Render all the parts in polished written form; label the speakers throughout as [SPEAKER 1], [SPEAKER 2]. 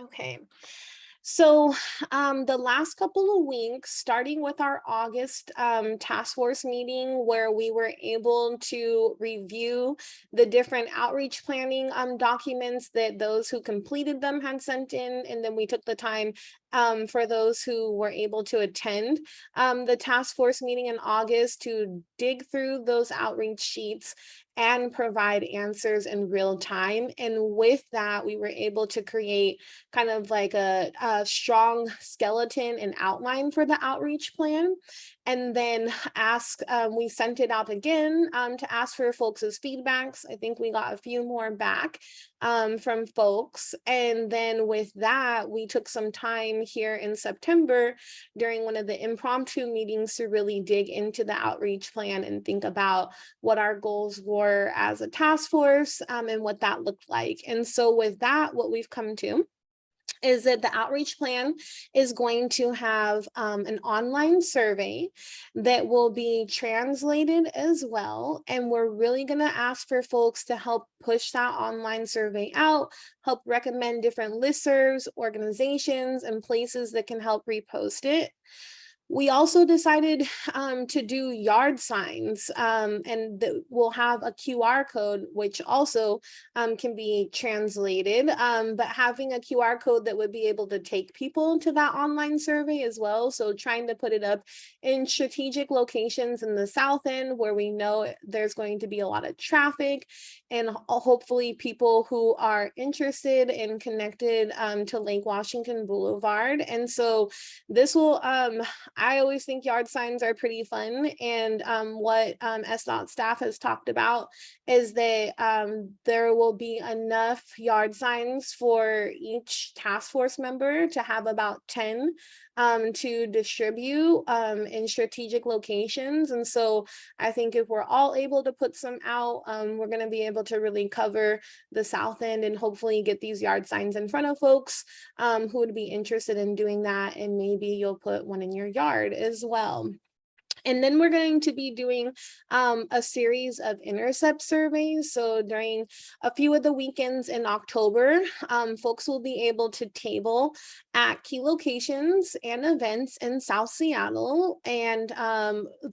[SPEAKER 1] Okay. So the last couple of weeks, starting with our August task force meeting, where we were able to review the different outreach planning documents that those who completed them had sent in, and then we took the time for those who were able to attend the task force meeting in August to dig through those outreach sheets and provide answers in real time. And with that, we were able to create kind of like a strong skeleton and outline for the outreach plan. And then we sent it out again to ask for folks' feedbacks. I think we got a few more back from folks. And then with that, we took some time here in September during one of the impromptu meetings to really dig into the outreach plan and think about what our goals were as a task force and what that looked like. And so with that, what we've come to is that the outreach plan is going to have an online survey that will be translated as well. And we're really going to ask for folks to help push that online survey out, help recommend different listservs, organizations, and places that can help repost it. We also decided to do yard signs, and we'll have a QR code, which also can be translated, but having a QR code that would be able to take people to that online survey as well. So trying to put it up in strategic locations in the South End where we know there's going to be a lot of traffic, and hopefully people who are interested and connected to Lake Washington Boulevard. And so this will I always think yard signs are pretty fun. And what SDOT staff has talked about is that there will be enough yard signs for each task force member to have about 10 to distribute in strategic locations. And so I think if we're all able to put some out, we're going to be able to really cover the South End and hopefully get these yard signs in front of folks who would be interested in doing that. And maybe you'll put one in your yard as well. And then we're going to be doing a series of intercept surveys. So during a few of the weekends in October, folks will be able to table at key locations and events in South Seattle. And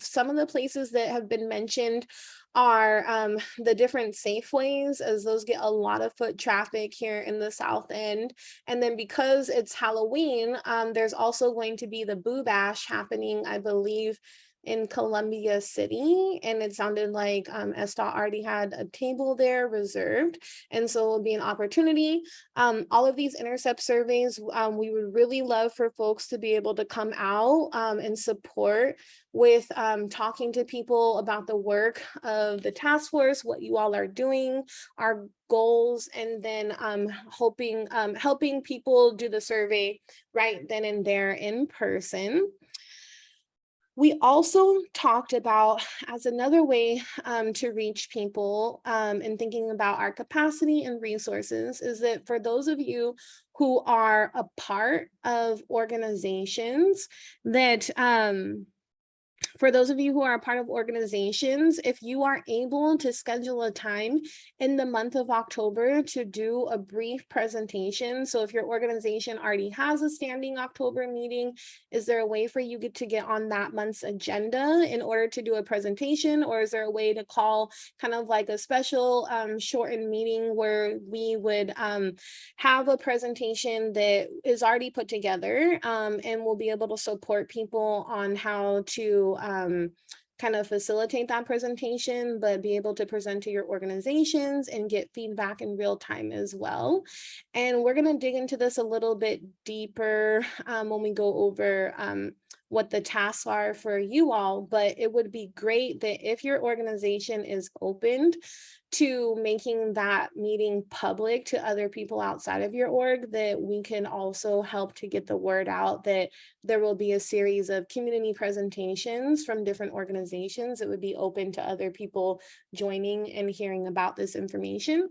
[SPEAKER 1] some of the places that have been mentioned are the different Safeways, as those get a lot of foot traffic here in the South End. And then because it's Halloween, there's also going to be the Boo Bash happening, I believe, in Columbia City, and it sounded like SDOT already had a table there reserved, and so it'll be an opportunity. All of these intercept surveys, we would really love for folks to be able to come out and support with talking to people about the work of the task force, what you all are doing, our goals, and then helping people do the survey right then and there in person. We also talked about, as another way to reach people and thinking about our capacity and resources, is that for those of you who are a part of organizations that for those of you who are a part of organizations, if you are able to schedule a time in the month of October to do a brief presentation. So if your organization already has a standing October meeting, is there a way for you to get on that month's agenda in order to do a presentation? Or is there a way to call kind of like a special shortened meeting where we would have a presentation that is already put together and we'll be able to support people on how to kind of facilitate that presentation, but be able to present to your organizations and get feedback in real time as well. And we're going to dig into this a little bit deeper when we go over what the tasks are for you all, but it would be great that if your organization is opened to making that meeting public to other people outside of your org, that we can also help to get the word out that there will be a series of community presentations from different organizations that would be open to other people joining and hearing about this information.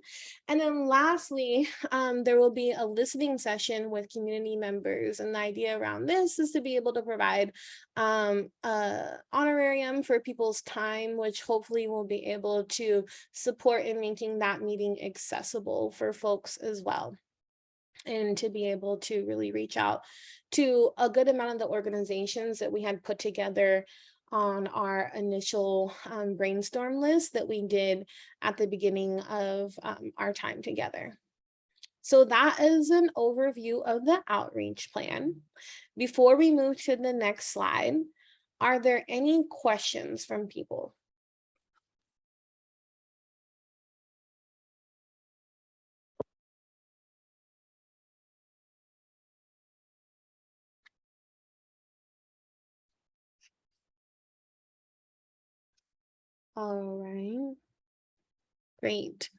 [SPEAKER 1] And then lastly, there will be a listening session with community members. And the idea around this is to be able to provide honorarium for people's time, which hopefully will be able to support in making that meeting accessible for folks as well. and to be able to really reach out to a good amount of the organizations that we had put together on our initial brainstorm list that we did at the beginning of our time together. So that is an overview of the outreach plan. Before we move to the next slide, are there any questions from people? All right, great.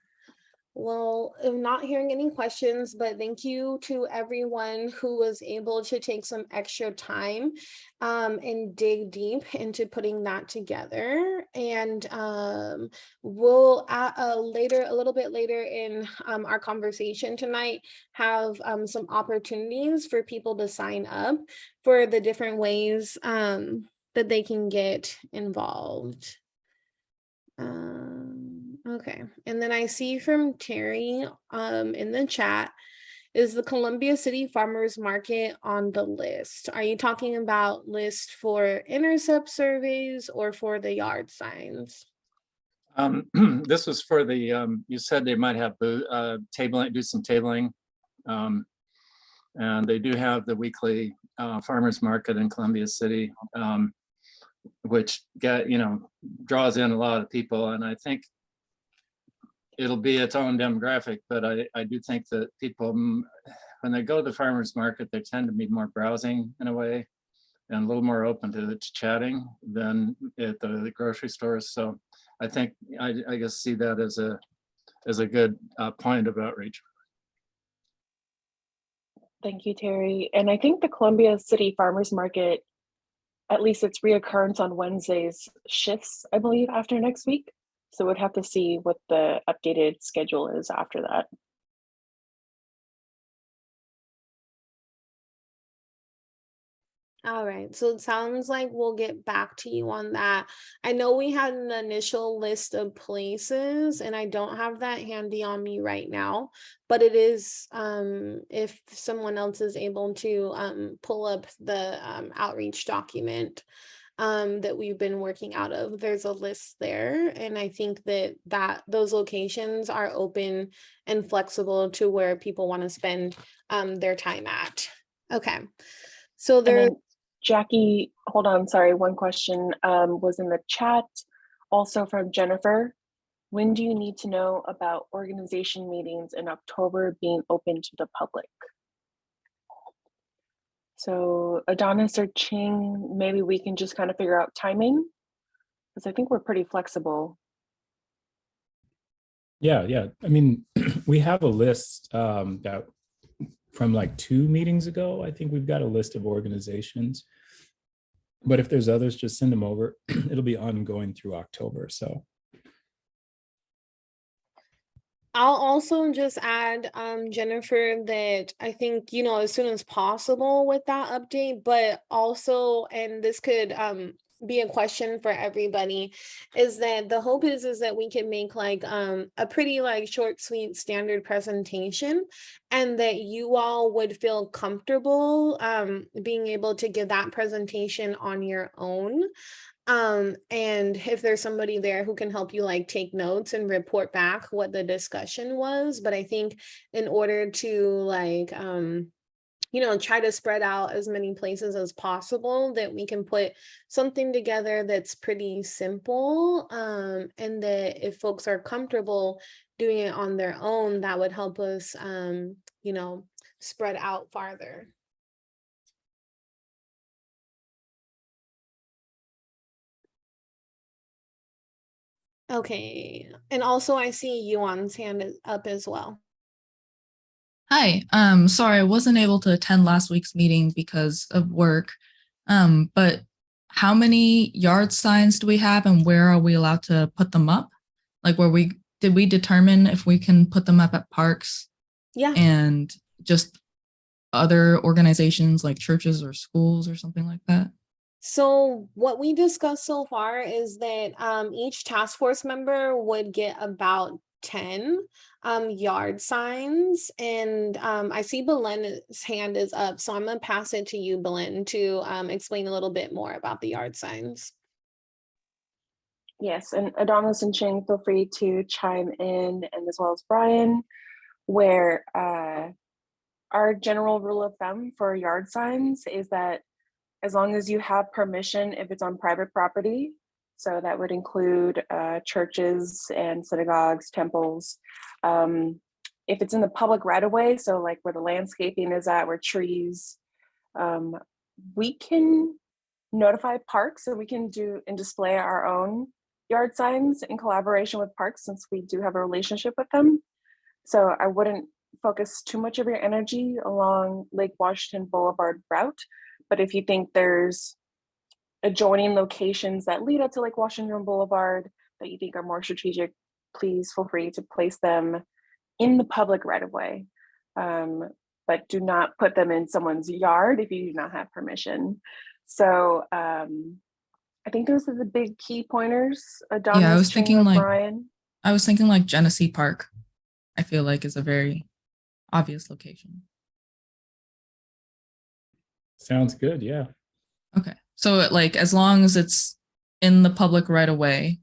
[SPEAKER 1] Well, I'm not hearing any questions, but thank you to everyone who was able to take some extra time and dig deep into putting that together. And we'll a little bit later in our conversation tonight, have some opportunities for people to sign up for the different ways that they can get involved. Okay, and then I see from Terry in the chat, is the Columbia City Farmers Market on the list? Are you talking about list for Intercept surveys or for the yard signs?
[SPEAKER 2] This was for the, you said they might have tabling, do some tabling. And they do have the weekly farmers market in Columbia City, which draws in a lot of people. And I think it'll be its own demographic, but I do think that people, when they go to the farmers market, they tend to be more browsing in a way and a little more open to chatting than at the grocery stores. So I think I guess see that as a good point of outreach.
[SPEAKER 3] Thank you, Terry. And I think the Columbia City Farmers Market, at least its reoccurrence on Wednesdays, shifts, I believe, after next week. So we'd have to see what the updated schedule is after that.
[SPEAKER 1] All right, so it sounds like we'll get back to you on that. I know we had an initial list of places and I don't have that handy on me right now, but it is, if someone else is able to pull up the outreach document that we've been working out of, there's a list there. And I think that those locations are open and flexible to where people want to spend their time at. Okay, so there.
[SPEAKER 3] Jackie, hold on, sorry, one question was in the chat, also from Jennifer. When do you need to know about organization meetings in October being open to the public? So Adonis or Ching, maybe we can just kind of figure out timing, because I think we're pretty flexible.
[SPEAKER 4] Yeah. I mean, we have a list that from like 2 meetings ago. I think we've got a list of organizations, but if there's others, just send them over. It'll be ongoing through October. So
[SPEAKER 1] I'll also just add, Jennifer, that I think, as soon as possible with that update, but also, and this could be a question for everybody, is that the hope is that we can make like a pretty like short, sweet, standard presentation, and that you all would feel comfortable being able to give that presentation on your own. And if there's somebody there who can help you like take notes and report back what the discussion was. But I think in order to like try to spread out as many places as possible, that we can put something together that's pretty simple, and that if folks are comfortable doing it on their own, that would help us spread out farther. Okay, and also I see Yuan's hand is up as well.
[SPEAKER 5] Hi, sorry, I wasn't able to attend last week's meeting because of work. But how many yard signs do we have and where are we allowed to put them up? Like did we determine if we can put them up at parks?
[SPEAKER 1] Yeah.
[SPEAKER 5] And just other organizations like churches or schools or something like that?
[SPEAKER 1] So what we discussed so far is that each task force member would get about 10 yard signs. And I see Belen's hand is up, so I'm gonna pass it to you, Belen, to explain a little bit more about the yard signs.
[SPEAKER 3] Yes, and Adonis and Ching, feel free to chime in, and as well as Brian, where our general rule of thumb for yard signs is that as long as you have permission, if it's on private property, so that would include churches and synagogues, temples. If it's in the public right of way, so like where the landscaping is at, where trees, we can notify parks, and we can do and display our own yard signs in collaboration with parks, since we do have a relationship with them. So I wouldn't focus too much of your energy along Lake Washington Boulevard route. But if you think there's adjoining locations that lead up to Lake Washington Boulevard that you think are more strategic, please feel free to place them in the public right of way. But do not put them in someone's yard if you do not have permission. So I think those are the big key pointers. Adonis,
[SPEAKER 5] Yeah, I was thinking like
[SPEAKER 3] Brian.
[SPEAKER 5] Genesee Park. I feel like is a very obvious location.
[SPEAKER 4] Sounds good. Yeah.
[SPEAKER 5] Okay, so like as long as it's in the public right away,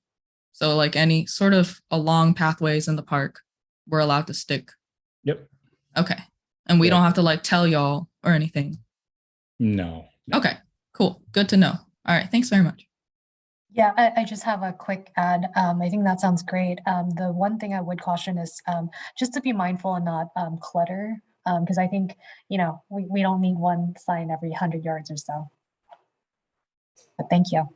[SPEAKER 5] so like any sort of along pathways in the park, we're allowed to stick.
[SPEAKER 4] Yep.
[SPEAKER 5] Okay, and we
[SPEAKER 4] Yeah.
[SPEAKER 5] don't have to like tell y'all or anything.
[SPEAKER 4] No.
[SPEAKER 5] Okay, cool. Good to know. All right, thanks very much.
[SPEAKER 6] Yeah, I just have a quick add. I think that sounds great. The one thing I would caution is just to be mindful and not clutter, because I think, we don't need one sign every 100 yards or so. But thank you.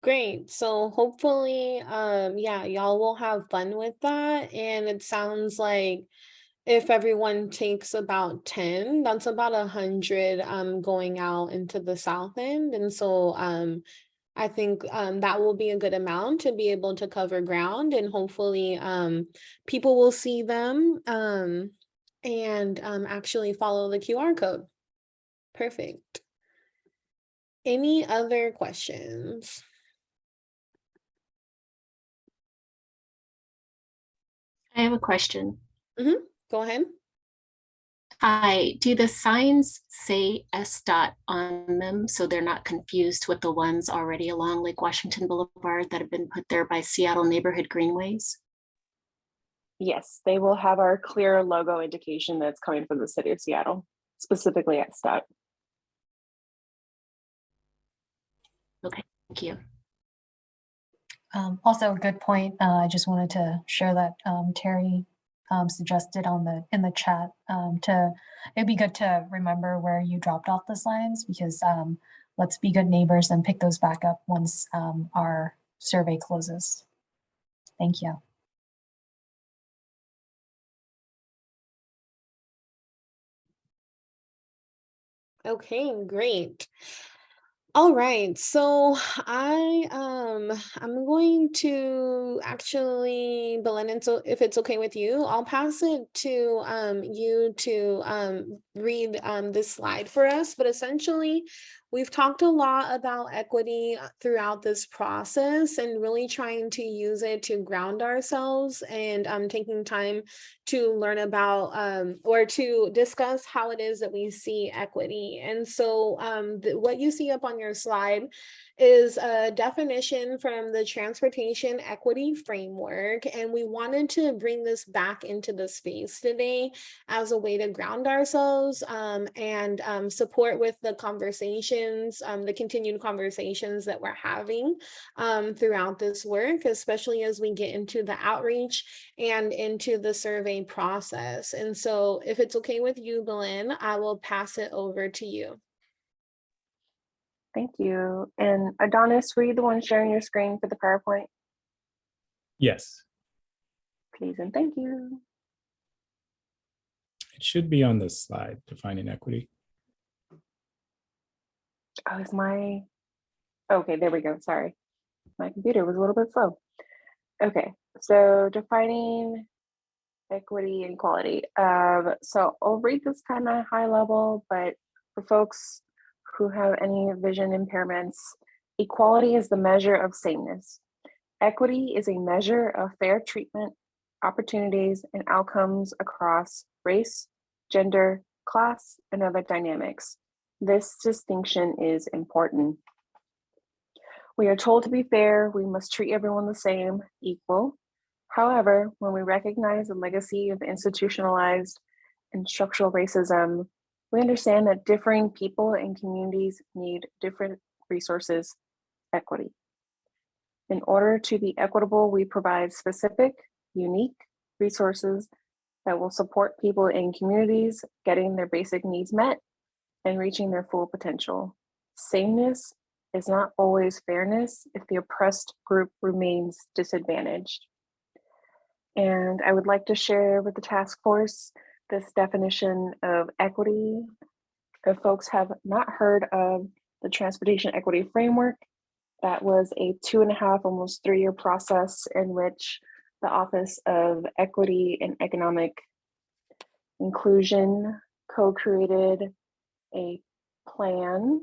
[SPEAKER 1] Great. So hopefully, yeah, y'all will have fun with that. And it sounds like if everyone takes about 10, that's about 100 going out into the south end. And so I think that will be a good amount to be able to cover ground, and hopefully people will see them and actually follow the QR code. Perfect. Any other questions?
[SPEAKER 7] I have a question.
[SPEAKER 1] Go ahead.
[SPEAKER 7] Hi, do the signs say SDOT on them so they're not confused with the ones already along Lake Washington Boulevard that have been put there by Seattle Neighborhood Greenways?
[SPEAKER 3] Yes, they will have our clear logo indication that's coming from the city of Seattle, specifically at SDOT.
[SPEAKER 7] Okay, thank you.
[SPEAKER 6] Also, a good point. I just wanted to share that Terry suggested in the chat. It'd be good to remember where you dropped off the signs, because let's be good neighbors and pick those back up once our survey closes. Thank you.
[SPEAKER 1] Okay, great. All right, so I'm going to actually, Belen, and so if it's okay with you, I'll pass it to you to read this slide for us. But essentially, we've talked a lot about equity throughout this process, and really trying to use it to ground ourselves, and taking time to learn about or to discuss how it is that we see equity. And so what you see up on your slide is a definition from the Transportation Equity Framework. And we wanted to bring this back into the space today as a way to ground ourselves and support with the conversations, the continued conversations that we're having throughout this work, especially as we get into the outreach and into the survey process. And so if it's okay with you, Belen, I will pass it over to you.
[SPEAKER 3] Thank you. And Adonis, were you the one sharing your screen for the PowerPoint?
[SPEAKER 4] Yes.
[SPEAKER 3] Please and thank you.
[SPEAKER 4] It should be on this slide, defining equity.
[SPEAKER 3] Oh, okay, there we go. Sorry. My computer was a little bit slow. Okay, so defining equity and equality. So I'll read this kind of high level, but for folks who have any vision impairments, Equality is the measure of sameness. Equity is a measure of fair treatment, opportunities, and outcomes across race, gender, class, and other dynamics. This distinction is important. We are told to be fair, we must treat everyone the same, equal. However, when we recognize the legacy of institutionalized and structural racism, we understand that differing people and communities need different resources, equity. In order to be equitable, we provide specific, unique resources that will support people in communities getting their basic needs met and reaching their full potential. Sameness is not always fairness if the oppressed group remains disadvantaged. And I would like to share with the task force this definition of equity. If folks have not heard of the Transportation Equity Framework, that was a 2.5, almost 3-year process in which the Office of Equity and Economic Inclusion co-created a plan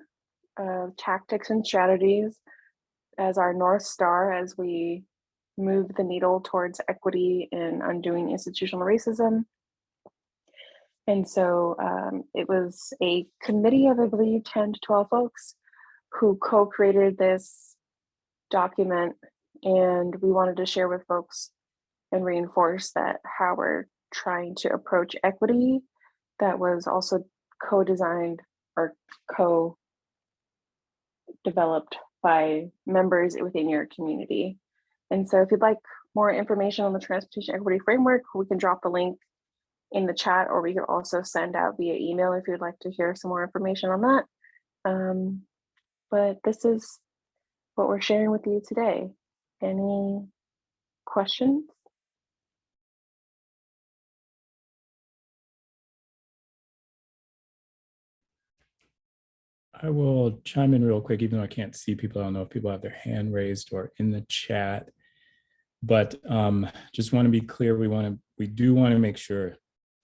[SPEAKER 3] of tactics and strategies as our North Star as we move the needle towards equity and undoing institutional racism. And so it was a committee of, I believe, 10 to 12 folks who co-created this document, and we wanted to share with folks and reinforce that how we're trying to approach equity that was also co-designed or co-developed by members within your community. And so if you'd like more information on the Transportation Equity Framework, we can drop the link in the chat, or we can also send out via email if you'd like to hear some more information on that. But this is what we're sharing with you today. Any questions?
[SPEAKER 4] I will chime in real quick, even though I can't see people. I don't know if people have their hand raised or in the chat, but just want to be clear. We do want to make sure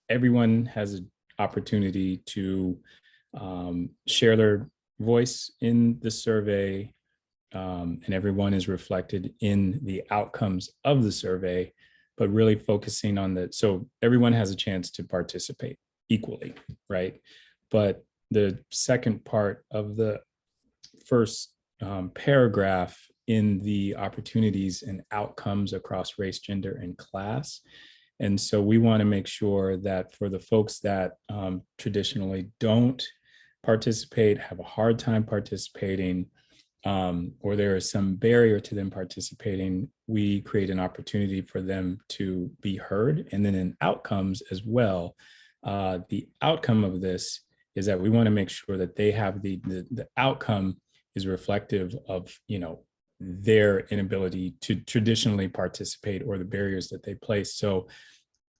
[SPEAKER 4] everyone has an opportunity to share their voice in the survey, and everyone is reflected in the outcomes of the survey, but really focusing on so everyone has a chance to participate equally, right? But the second part of the first paragraph in the opportunities and outcomes across race, gender, and class. And so we want to make sure that for the folks that traditionally don't participate, have a hard time participating, or there is some barrier to them participating, we create an opportunity for them to be heard. And then in outcomes as well, the outcome of this is that we want to make sure that they have the outcome is reflective of, their inability to traditionally participate or the barriers that they place. So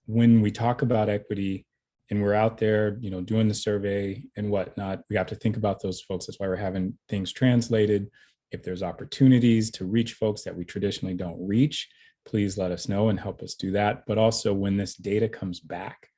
[SPEAKER 4] when we talk about equity and we're out there, doing the survey and whatnot, we have to think about those folks. That's why we're having things translated. If there's opportunities to reach folks that we traditionally don't reach, please let us know and help us do that. But also when this data comes back,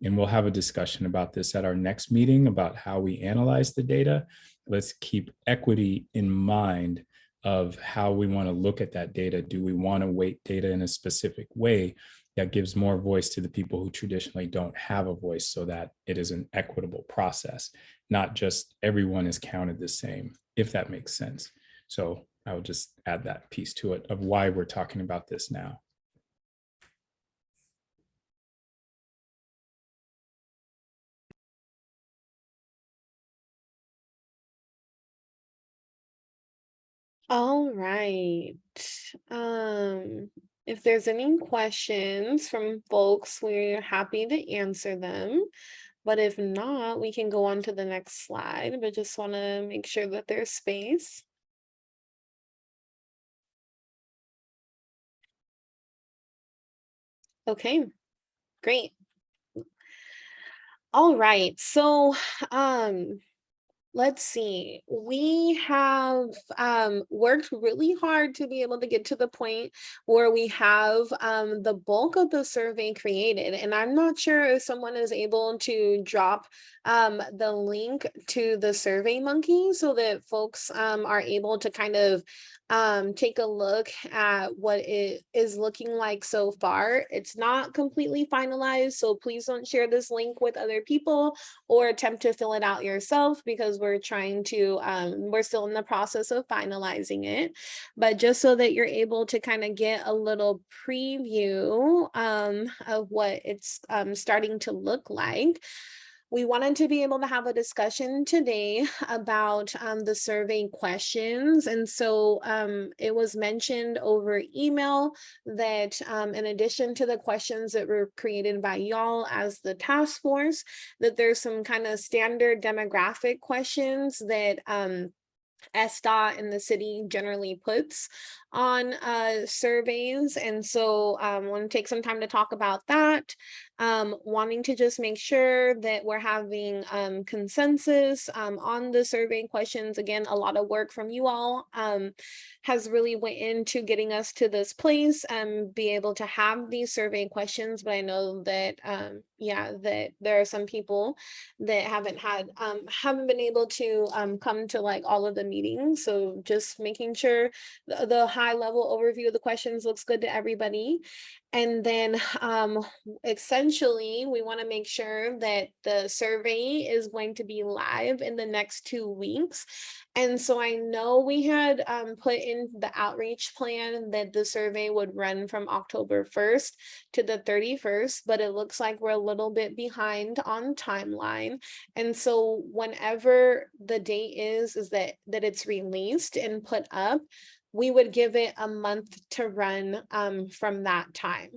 [SPEAKER 4] and we'll have a discussion about this at our next meeting about how we analyze the data, let's keep equity in mind of how we want to look at that data. Do we want to weight data in a specific way that gives more voice to the people who traditionally don't have a voice, so that it is an equitable process, not just everyone is counted the same, if that makes sense. So I will just add that piece to it of why we're talking about this now.
[SPEAKER 1] All right. If there's any questions from folks, we're happy to answer them. But if not, we can go on to the next slide, but just want to make sure that there's space. Okay, great. All right, so let's see, we have worked really hard to be able to get to the point where we have the bulk of the survey created. And I'm not sure if someone is able to drop the link to the Survey Monkey so that folks are able to kind of take a look at what it is looking like so far. It's not completely finalized, so please don't share this link with other people or attempt to fill it out yourself, because we're trying to, we're still in the process of finalizing it. But just so that you're able to kind of get a little preview of what it's starting to look like, we wanted to be able to have a discussion today about the survey questions. And so it was mentioned over email that in addition to the questions that were created by y'all as the task force, that there's some kind of standard demographic questions that SDOT and the city generally puts on surveys. And so I want to take some time to talk about that. Wanting to just make sure that we're having consensus on the survey questions. Again, a lot of work from you all has really went into getting us to this place and be able to have these survey questions. But I know that, yeah, that there are some people that haven't been able to come to like all of the meetings. So just making sure the high level overview of the questions looks good to everybody. And then essentially, we want to make sure that the survey is going to be live in the next 2 weeks. And so I know we had put in the outreach plan that the survey would run from October 1st to the 31st, but it looks like we're a little bit behind on timeline. And so whenever the date is that it's released and put up, we would give it a month to run from that time.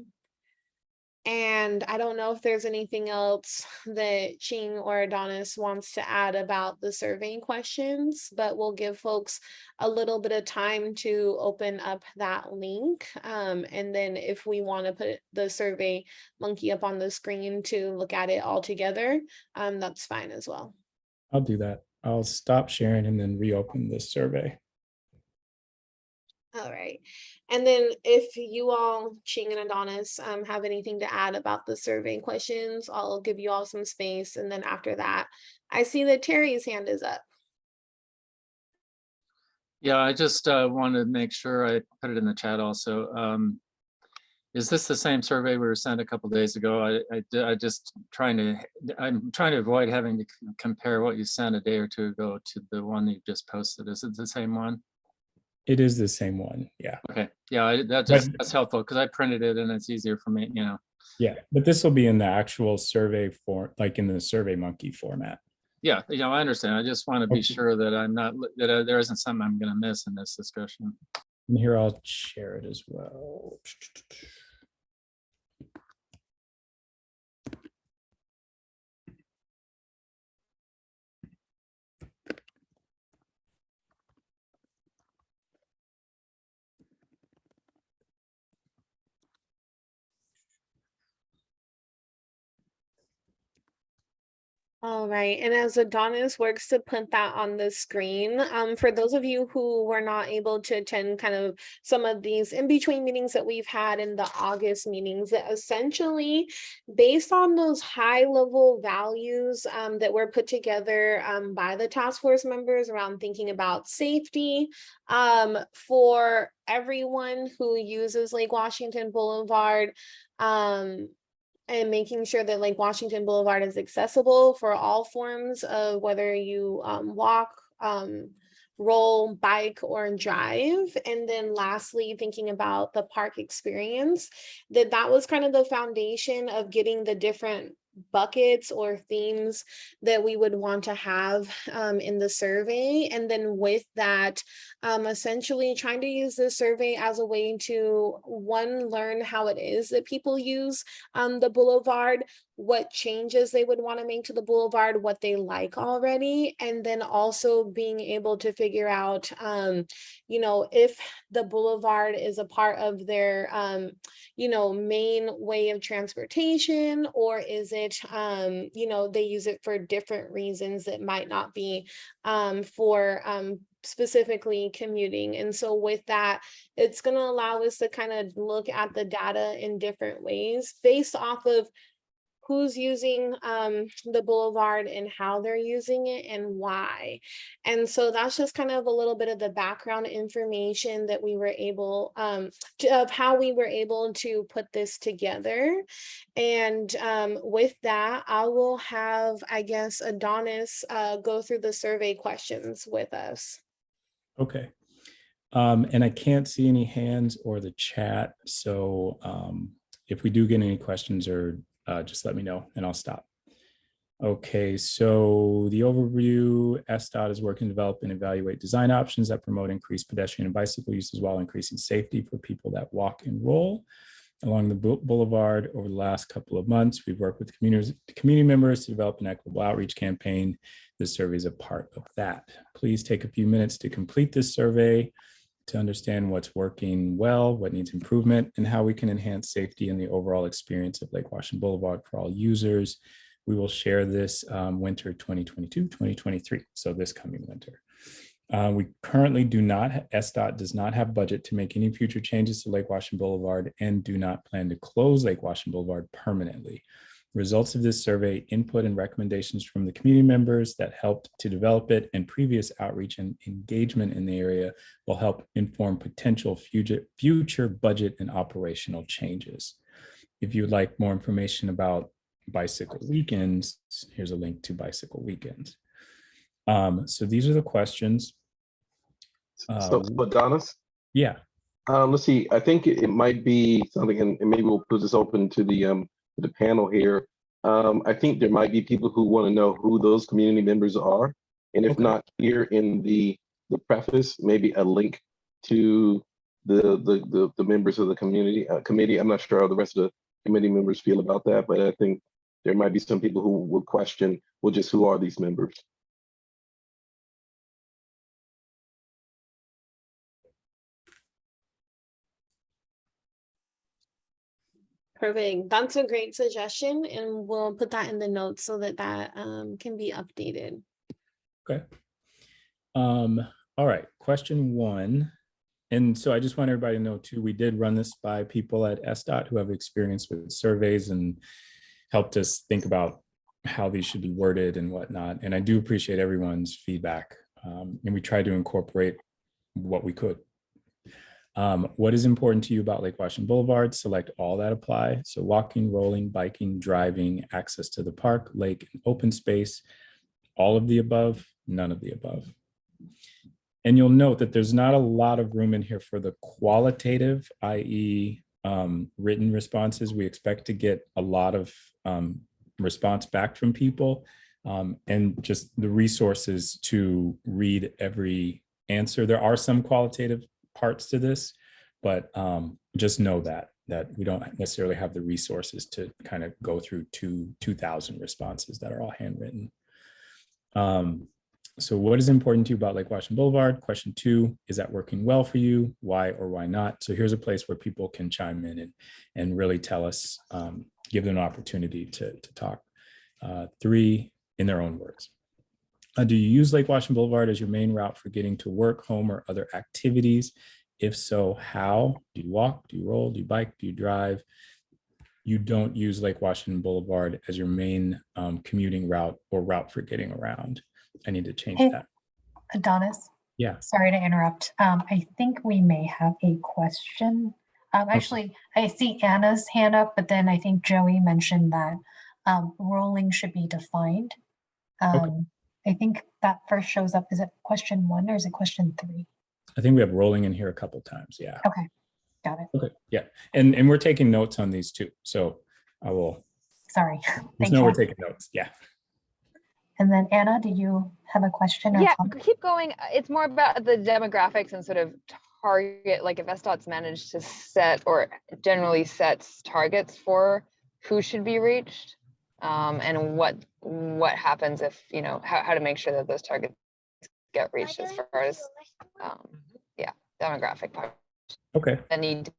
[SPEAKER 1] And I don't know if there's anything else that Ching or Adonis wants to add about the survey questions, but we'll give folks a little bit of time to open up that link. And then if we want to put the Survey Monkey up on the screen to look at it all together, that's fine as well.
[SPEAKER 4] I'll do that. I'll stop sharing and then reopen this survey.
[SPEAKER 1] All right. And then if you all, Ching and Adonis, have anything to add about the survey questions, I'll give you all some space. And then after that, I see that Terry's hand is up.
[SPEAKER 2] Yeah, I just wanted to make sure I put it in the chat also. Is this the same survey we were sent a couple days ago? I'm trying to avoid having to compare what you sent a day or two ago to the one you just posted. Is it the same one?
[SPEAKER 4] It is the same one, yeah.
[SPEAKER 2] Okay, yeah, that's helpful because I printed it and it's easier for me, you know.
[SPEAKER 4] Yeah, but this will be in the actual survey form, like in the Survey Monkey format.
[SPEAKER 2] Yeah, you know, I understand. I just want to be sure that I'm not, that there isn't something I'm going to miss in this discussion.
[SPEAKER 4] And here I'll share it as well.
[SPEAKER 1] All right, and as Adonis works to put that on the screen, for those of you who were not able to attend kind of some of these in-between meetings that we've had in the August meetings, that essentially based on those high-level values that were put together by the task force members around thinking about safety for everyone who uses Lake Washington Boulevard, and making sure that Lake Washington Boulevard is accessible for all forms of whether you walk, roll, bike, or drive. And then lastly, thinking about the park experience, that was kind of the foundation of getting the different buckets or themes that we would want to have in the survey. And then with that, essentially trying to use this survey as a way to, one, learn how it is that people use the Boulevard, what changes they would want to make to the Boulevard, what they like already, and then also being able to figure out, you know, if the Boulevard is a part of their, you know, main way of transportation, or is it it, you know, they use it for different reasons that might not be for specifically commuting. And so with that, it's going to allow us to kind of look at the data in different ways based off of who's using the Boulevard and how they're using it and why. And so that's just kind of a little bit of the background information that we were able of how we were able to put this together. And with that, I will have, I guess, Adonis go through the survey questions with us.
[SPEAKER 4] Okay. And I can't see any hands or the chat. So if we do get any questions, or just let me know and I'll stop. Okay, so the overview: SDOT is working to develop and evaluate design options that promote increased pedestrian and bicycle uses while increasing safety for people that walk and roll along the Boulevard. Over the last couple of months, we've worked with community members to develop an equitable outreach campaign. This survey is a part of that. Please take a few minutes to complete this survey to understand what's working well, what needs improvement, and how we can enhance safety and the overall experience of Lake Washington Boulevard for all users. We will share this winter 2022-2023, so this coming winter. We currently do not, SDOT does not have budget to make any future changes to Lake Washington Boulevard and do not plan to close Lake Washington Boulevard permanently. Results of this survey, input and recommendations from the community members that helped to develop it, and previous outreach and engagement in the area will help inform potential future budget and operational changes. If you would like more information about bicycle weekends, here's a link to bicycle weekends. So these are the questions.
[SPEAKER 8] So Adonis?
[SPEAKER 4] Yeah.
[SPEAKER 8] Let's see, I think it might be something, and maybe we'll put this open to the panel here. I think there might be people who want to know who those community members are. And if not, here in the preface, maybe a link to the members of the committee. I'm not sure how the rest of the committee members feel about that, but I think there might be some people who will question, well, just who are these members?
[SPEAKER 1] Perfect. That's a great suggestion, and we'll put that in the notes so that that can be updated.
[SPEAKER 4] Okay. All right. Question one. And so I just want everybody to know too, we did run this by people at SDOT who have experience with surveys and helped us think about how these should be worded and whatnot. And I do appreciate everyone's feedback. And we tried to incorporate what we could. What is important to you about Lake Washington Boulevard? Select all that apply. So walking, rolling, biking, driving, access to the park, lake, and open space, all of the above, none of the above. And you'll note that there's not a lot of room in here for the qualitative, i.e. written responses. We expect to get a lot of response back from people, and just the resources to read every answer. There are some qualitative parts to this, but just know that we don't necessarily have the resources to kind of go through 2,000 responses that are all handwritten. So what is important to you about Lake Washington Boulevard? Question 2, is that working well for you? Why or why not? So here's a place where people can chime in and really tell us, give them an opportunity to talk. 3, in their own words. Do you use Lake Washington Boulevard as your main route for getting to work, home, or other activities? If so, how? Do you walk? Do you roll? Do you bike? Do you drive? You don't use Lake Washington Boulevard as your main commuting route or route for getting around. I need to change that.
[SPEAKER 6] Adonis?
[SPEAKER 4] Yeah.
[SPEAKER 6] Sorry to interrupt. I think we may have a question. Actually, I see Anna's hand up, but then I think Joey mentioned that rolling should be defined. I think that first shows up. Is it question 1 or is it question 3?
[SPEAKER 4] I think we have rolling in here a couple times. Yeah.
[SPEAKER 6] Okay, got it.
[SPEAKER 4] Okay. Yeah. And we're taking notes on these too. So I will.
[SPEAKER 6] Sorry.
[SPEAKER 4] Just know we're taking notes. Yeah.
[SPEAKER 6] And then Anna, do you have a question? Or
[SPEAKER 9] yeah,
[SPEAKER 6] comment?
[SPEAKER 9] keep going. It's more about the demographics and sort of target, like if SDOT's managed to set or generally sets targets for who should be reached, and what happens if, you know, how to make sure that those targets get reached as far as, yeah, demographic part.
[SPEAKER 4] Okay.
[SPEAKER 9] The need.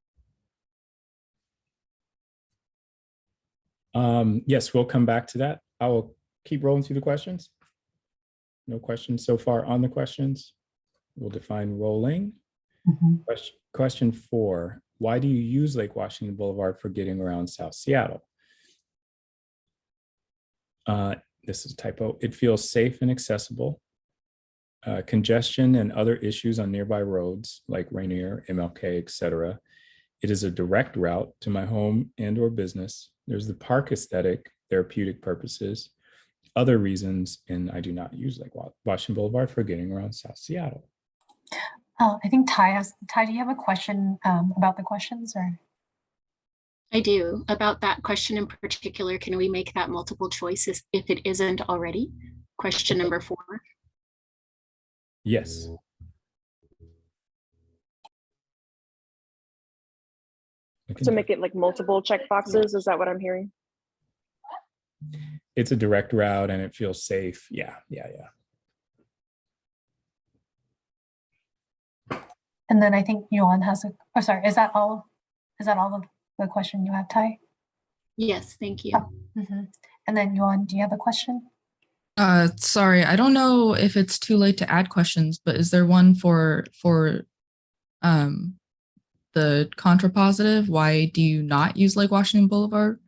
[SPEAKER 4] Yes, we'll come back to that. I will keep rolling through the questions. No questions so far on the questions. We'll define rolling.
[SPEAKER 6] Mhm.
[SPEAKER 4] Question 4, why do you use Lake Washington Boulevard for getting around South Seattle? This is a typo. It feels safe and accessible. Congestion and other issues on nearby roads like Rainier, MLK, etc. It is a direct route to my home and or business. There's the park aesthetic, therapeutic purposes, other reasons, and I do not use Lake Washington Boulevard for getting around South Seattle.
[SPEAKER 6] I think Ty, do you have a question about the questions or?
[SPEAKER 7] I do. About that question in particular, can we make that multiple choice if it isn't already? Question number 4.
[SPEAKER 4] Yes.
[SPEAKER 3] To make it like multiple check boxes, is that what I'm hearing?
[SPEAKER 4] It's a direct route and it feels safe. Yeah.
[SPEAKER 6] And then I think Yuan has a, oh, sorry, is that all of the question you have, Ty?
[SPEAKER 7] Yes, thank you.
[SPEAKER 6] Mm-hmm. And then Yuan, do you have a question?
[SPEAKER 5] Sorry, I don't know if it's too late to add questions, but is there one for the contrapositive? Why do you not use Lake Washington Boulevard?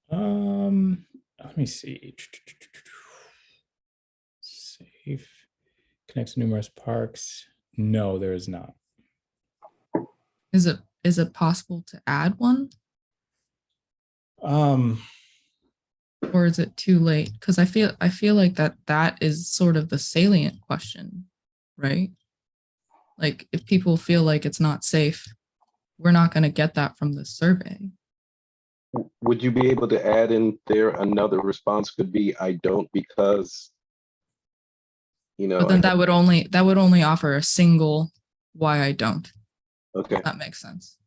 [SPEAKER 4] Let me see. Safe, connects numerous parks. No, there is not.
[SPEAKER 5] Is it possible to add one? Or is it too late? Because I feel like that is sort of the salient question, right? Like if people feel like it's not safe, we're not going to get that from the survey.
[SPEAKER 8] Would you be able to add in there another response could be, I don't because, you know.
[SPEAKER 5] But then that would only offer a single why I don't.
[SPEAKER 8] Okay.
[SPEAKER 5] That makes sense.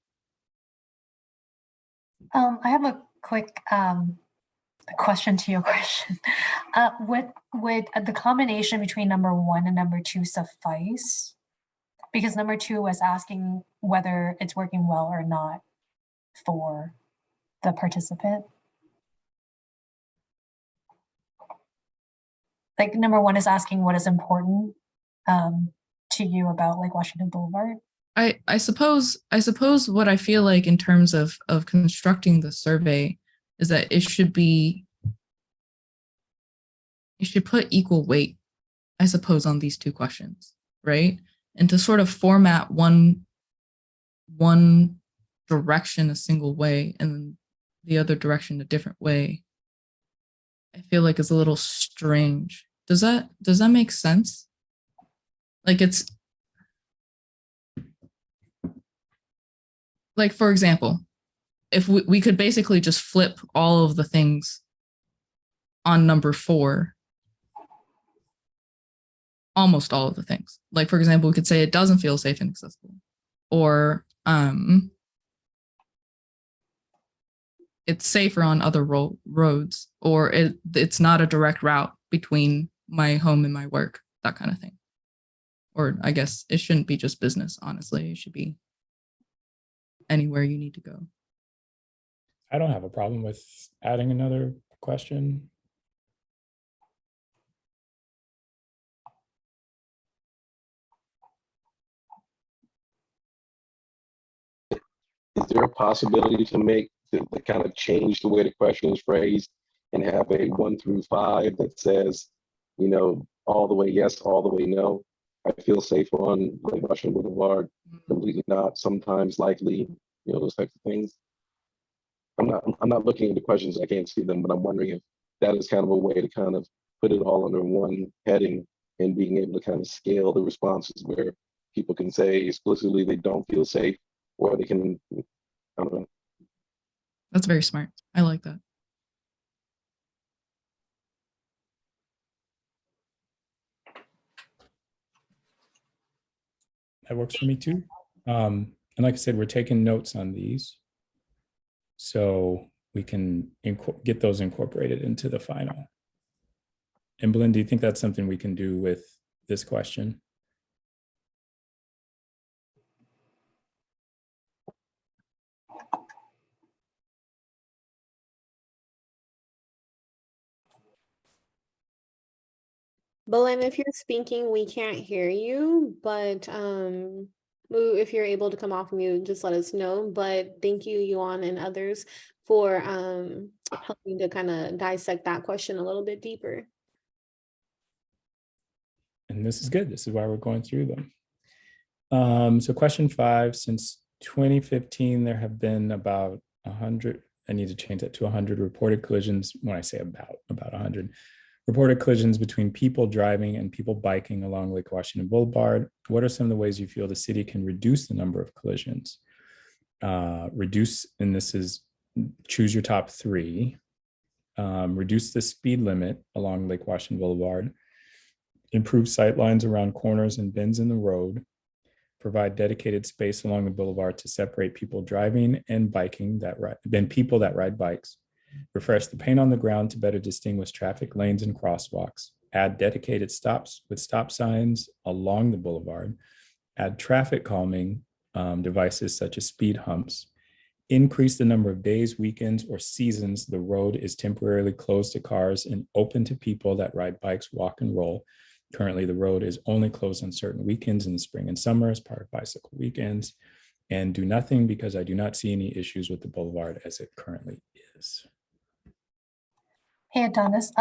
[SPEAKER 6] I have a quick question to your question. Would the combination between number 1 and number 2 suffice? Because number 2 was asking whether it's working well or not for the participant. Like number 1 is asking what is important to you about Lake Washington Boulevard.
[SPEAKER 5] I suppose what I feel like in terms of constructing the survey is that it should put equal weight, I suppose, on these two questions, right? And to sort of format one direction a single way and the other direction a different way, I feel like is a little strange. Does that make sense? Like it's like, for example, if we could basically just flip all of the things on number 4, almost all of the things. Like, for example, we could say it doesn't feel safe and accessible, or it's safer on other roads, or it's not a direct route between my home and my work, that kind of thing. Or I guess it shouldn't be just business, honestly. It should be anywhere you need to go.
[SPEAKER 4] I don't have a problem with adding another question.
[SPEAKER 8] Is there a possibility to kind of change the way the question is phrased and have a 1 through 5 that says, you know, all the way yes, all the way no? I feel safe on Lake Washington Boulevard, completely not, sometimes likely, you know, those types of things. I'm not looking at the questions, I can't see them, but I'm wondering if that is kind of a way to kind of put it all under one heading and being able to kind of scale the responses where people can say explicitly they don't feel safe, or they can, I don't know.
[SPEAKER 5] That's very smart. I like that.
[SPEAKER 4] That works for me too. And like I said, we're taking notes on these, so we can get those incorporated into the final. And Belinda, do you think that's something we can do with this question?
[SPEAKER 1] Belen, if you're speaking, we can't hear you, but if you're able to come off mute, just let us know. But thank you, Yuan and others, for helping to kind of dissect that question a little bit deeper.
[SPEAKER 4] And this is good. This is why we're going through them. So question 5, since 2015, there have been about 100, I need to change that to 100 reported collisions. When I say about 100 reported collisions between people driving and people biking along Lake Washington Boulevard. What are some of the ways you feel the city can reduce the number of collisions? Reduce, and this is choose your top 3. Reduce the speed limit along Lake Washington Boulevard. Improve sight lines around corners and bends in the road. Provide dedicated space along the boulevard to separate people driving and biking than people that ride bikes. Refresh the paint on the ground to better distinguish traffic lanes and crosswalks. Add dedicated stops with stop signs along the boulevard. Add traffic calming devices such as speed humps. Increase the number of days, weekends, or seasons the road is temporarily closed to cars and open to people that ride bikes, walk, and roll. Currently, the road is only closed on certain weekends in the spring and summer as part of bicycle weekends. And do nothing because I do not see any issues with the boulevard as it currently is.
[SPEAKER 6] Hey, Adonis.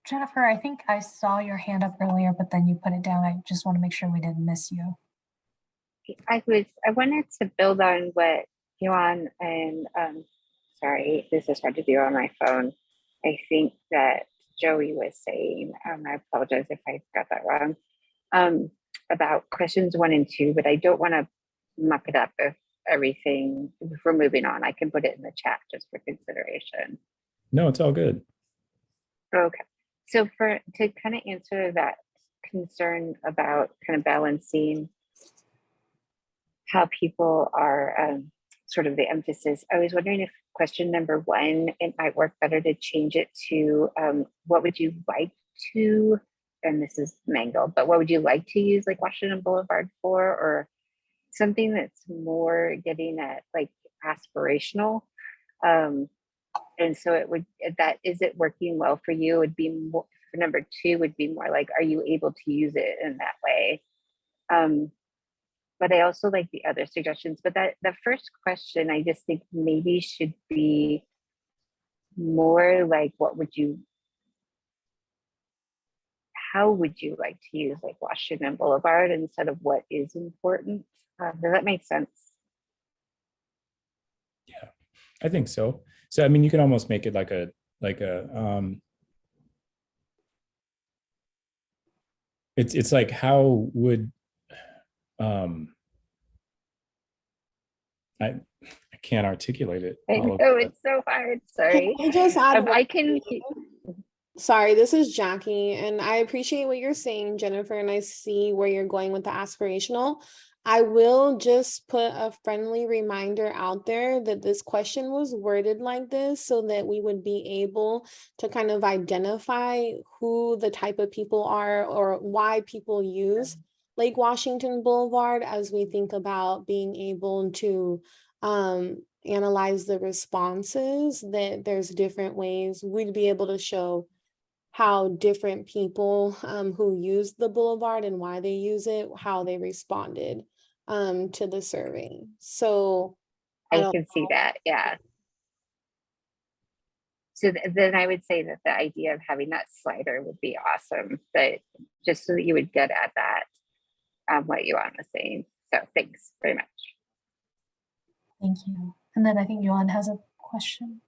[SPEAKER 6] Jennifer, I think I saw your hand up earlier, but then you put it down. I just want to make sure we didn't miss you.
[SPEAKER 10] I wanted to build on what Yuan and sorry, this is hard to do on my phone. I think that Joey was saying, I apologize if I got that wrong, about questions 1 and 2, but I don't want to muck it up if we're moving on. I can put it in the chat just for consideration.
[SPEAKER 4] No, it's all good.
[SPEAKER 10] Okay, so to kind of answer that concern about kind of balancing how people are sort of the emphasis, I was wondering if question number 1, it might work better to change it to what would you like to, and this is mangled, but what would you like to use like Washington Boulevard for, or something that's more getting at like aspirational. And so it would, that, is it working well for you? It would be more, for number 2 would be more like, are you able to use it in that way? But I also like the other suggestions, but that the first question I just think maybe should be more like, how would you like to use like Washington Boulevard instead of what is important? Does that make sense?
[SPEAKER 4] Yeah, I think so. So, I mean, you can almost make it like a it's like, how would, I can't articulate it.
[SPEAKER 10] I know, it's so hard, sorry.
[SPEAKER 1] Can I just add
[SPEAKER 10] I can.
[SPEAKER 1] Sorry, this is Jackie, and I appreciate what you're saying, Jennifer, and I see where you're going with the aspirational. I will just put a friendly reminder out there that this question was worded like this so that we would be able to kind of identify who the type of people are or why people use Lake Washington Boulevard as we think about being able to analyze the responses, that there's different ways we'd be able to show how different people who use the boulevard and why they use it, how they responded to the survey. So
[SPEAKER 10] I can see that, yeah. So then I would say that the idea of having that slider would be awesome, but just so that you would get at that, what Yuan was saying. So thanks very much.
[SPEAKER 6] Thank you. And then I think Yuan has a question.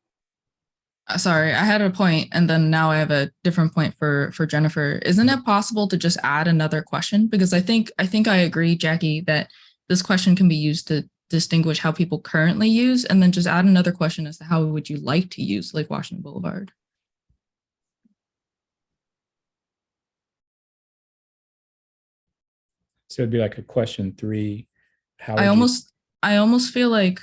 [SPEAKER 5] Sorry, I had a point, and then now I have a different point for Jennifer. Isn't it possible to just add another question? Because I think I agree, Jackie, that this question can be used to distinguish how people currently use, and then just add another question as to how would you like to use Lake Washington Boulevard?
[SPEAKER 4] So it'd be like a question 3. How
[SPEAKER 5] I almost feel like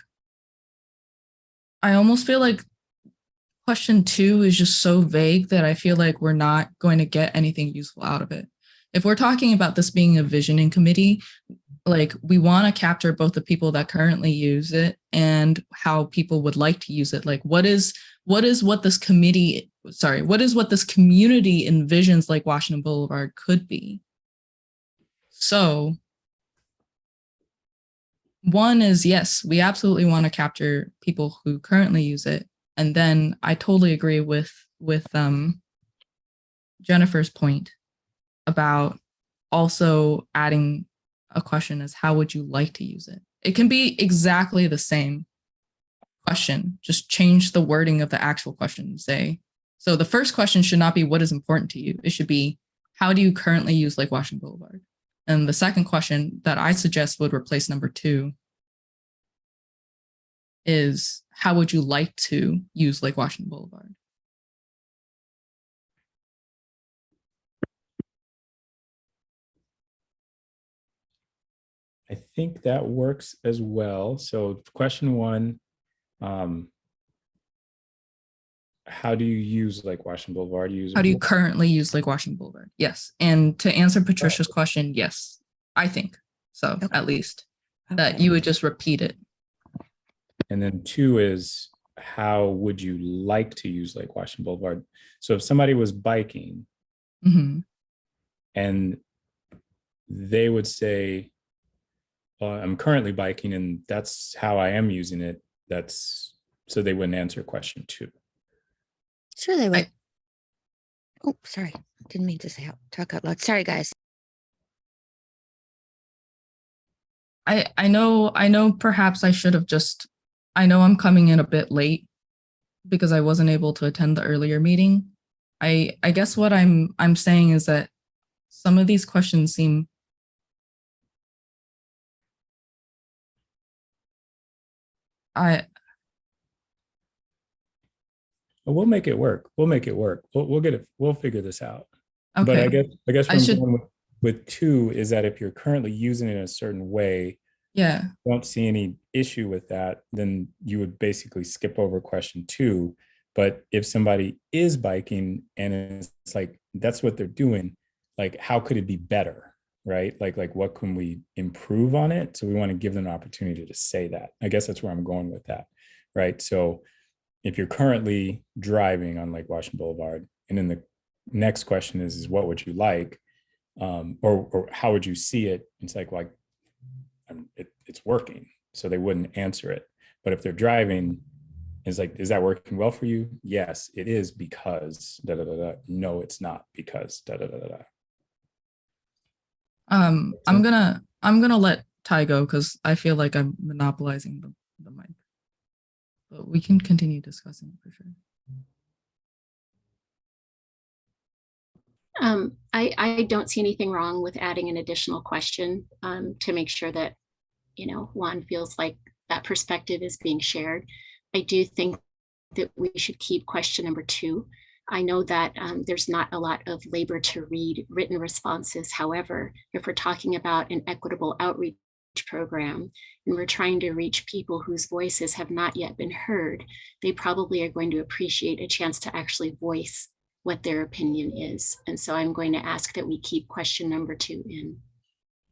[SPEAKER 5] question 2 is just so vague that I feel like we're not going to get anything useful out of it. If we're talking about this being a visioning committee, like we want to capture both the people that currently use it and how people would like to use it. Like what is what this committee, what is what this community envisions like Washington Boulevard could be. So one is, yes, we absolutely want to capture people who currently use it. And then I totally agree with Jennifer's point about also adding a question as how would you like to use it? It can be exactly the same question, just change the wording of the actual question. Say, so the first question should not be what is important to you. It should be, how do you currently use Lake Washington Boulevard? And the second question that I suggest would replace number 2 is, how would you like to use Lake Washington Boulevard?
[SPEAKER 4] I think that works as well. So question 1, how do you use Lake Washington Boulevard?
[SPEAKER 5] How do you currently use Lake Washington Boulevard? Yes. And to answer Patricia's question, yes, I think so, at least, that you would just repeat it.
[SPEAKER 4] And then 2 is, how would you like to use Lake Washington Boulevard? So if somebody was biking and they would say, I'm currently biking and that's how I am using it, so they wouldn't answer question 2.
[SPEAKER 11] Sure they would. Oh, sorry. Didn't mean to say talk out loud. Sorry, guys.
[SPEAKER 5] I know perhaps I should have I know I'm coming in a bit late because I wasn't able to attend the earlier meeting. I guess what I'm saying is that some of these questions seem
[SPEAKER 4] We'll make it work. We'll make it work. We'll get it. We'll figure this out.
[SPEAKER 5] okay.
[SPEAKER 4] But I guess what I'm going with 2 is that if you're currently using it in a certain way, don't see any issue with that, then you would basically skip over question 2. But if somebody is biking and it's like, that's what they're doing, like, how could it be better? Right? Like what can we improve on it? So we want to give them an opportunity to say that. I guess that's where I'm going with that. Right. So if you're currently driving on Lake Washington Boulevard, and then the next question is what would you like? Or how would you see it? It's like it's working. So they wouldn't answer it. But if they're driving, it's like, is that working well for you? Yes, it is, because da da da da. No, it's not, because da da da da.
[SPEAKER 5] I'm gonna let Ty go because I feel like I'm monopolizing the mic. But we can continue discussing for sure.
[SPEAKER 7] I don't see anything wrong with adding an additional question to make sure that, Juan feels like that perspective is being shared. I do think that we should keep question number 2. I know that there's not a lot of labor to read written responses. However, if we're talking about an equitable outreach program and we're trying to reach people whose voices have not yet been heard, they probably are going to appreciate a chance to actually voice what their opinion is. And so I'm going to ask that we keep question number 2 in.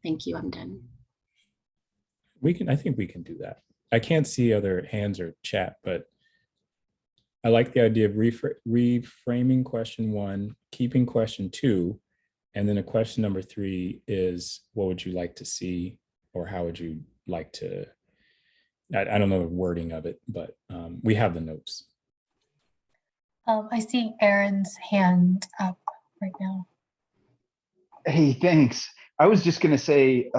[SPEAKER 7] Thank you, I'm done.
[SPEAKER 4] I think we can do that. I can't see other hands or chat, but I like the idea of reframing question 1, keeping question 2, and then a question number 3 is, what would you like to see, or how would you like to, I don't know the wording of it, but we have the notes.
[SPEAKER 6] I see Aaron's hand up right now.
[SPEAKER 12] Hey, thanks. I was just going to say,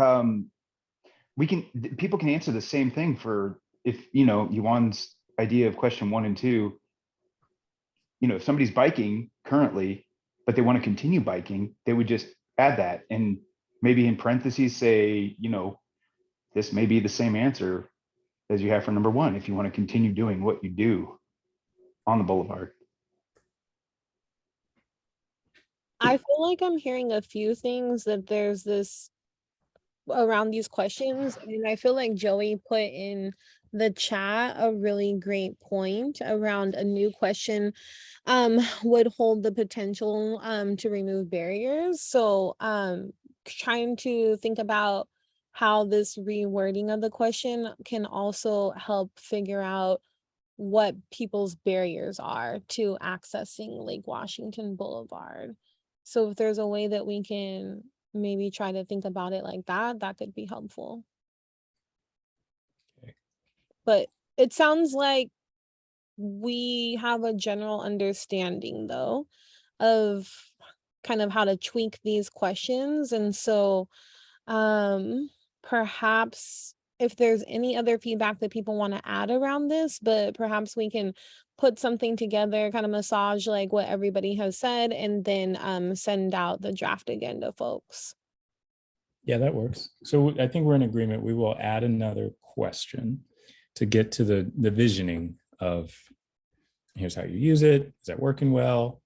[SPEAKER 12] people can answer the same thing for, if, Yuan's idea of question 1 and 2, if somebody's biking currently, but they want to continue biking, they would just add that and maybe in parentheses say, this may be the same answer as you have for number 1, if you want to continue doing what you do on the boulevard.
[SPEAKER 1] I feel like I'm hearing a few things, that there's this around these questions. And I feel like Joey put in the chat a really great point around a new question would hold the potential to remove barriers. So trying to think about how this rewording of the question can also help figure out what people's barriers are to accessing Lake Washington Boulevard. So if there's a way that we can maybe try to think about it like that, that could be helpful.
[SPEAKER 4] Okay.
[SPEAKER 1] But it sounds like we have a general understanding though of kind of how to tweak these questions. And so perhaps if there's any other feedback that people want to add around this, but perhaps we can put something together, kind of massage like what everybody has said, and then send out the draft again to folks.
[SPEAKER 4] Yeah, that works. So I think we're in agreement. We will add another question to get to the visioning of here's how you use it. Is that working well?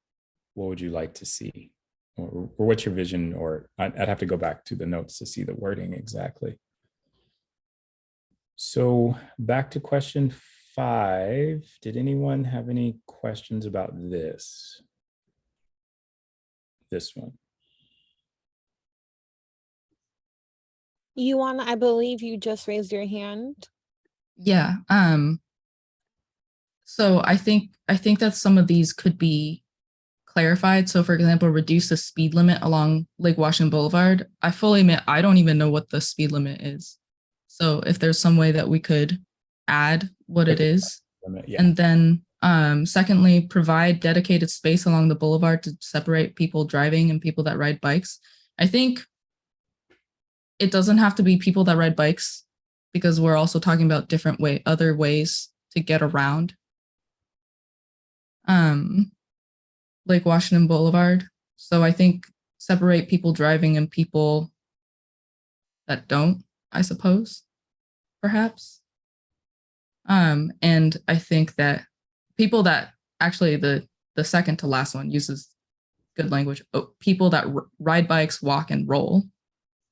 [SPEAKER 4] What would you like to see? Or what's your vision? Or I'd have to go back to the notes to see the wording exactly. So back to question 5. Did anyone have any questions about this? This one.
[SPEAKER 1] You want, I believe you just raised your hand.
[SPEAKER 5] Yeah. So I think that some of these could be clarified. So for example, reduce the speed limit along Lake Washington Boulevard. I fully admit I don't even know what the speed limit is. So if there's some way that we could add what it is.
[SPEAKER 4] Yeah.
[SPEAKER 5] And then secondly, provide dedicated space along the boulevard to separate people driving and people that ride bikes. I think it doesn't have to be people that ride bikes, because we're also talking about other ways to get around Lake Washington Boulevard. So I think separate people driving and people that don't, I suppose, perhaps. And I think that people that actually the second to last one uses good language. People that ride bikes, walk, and roll.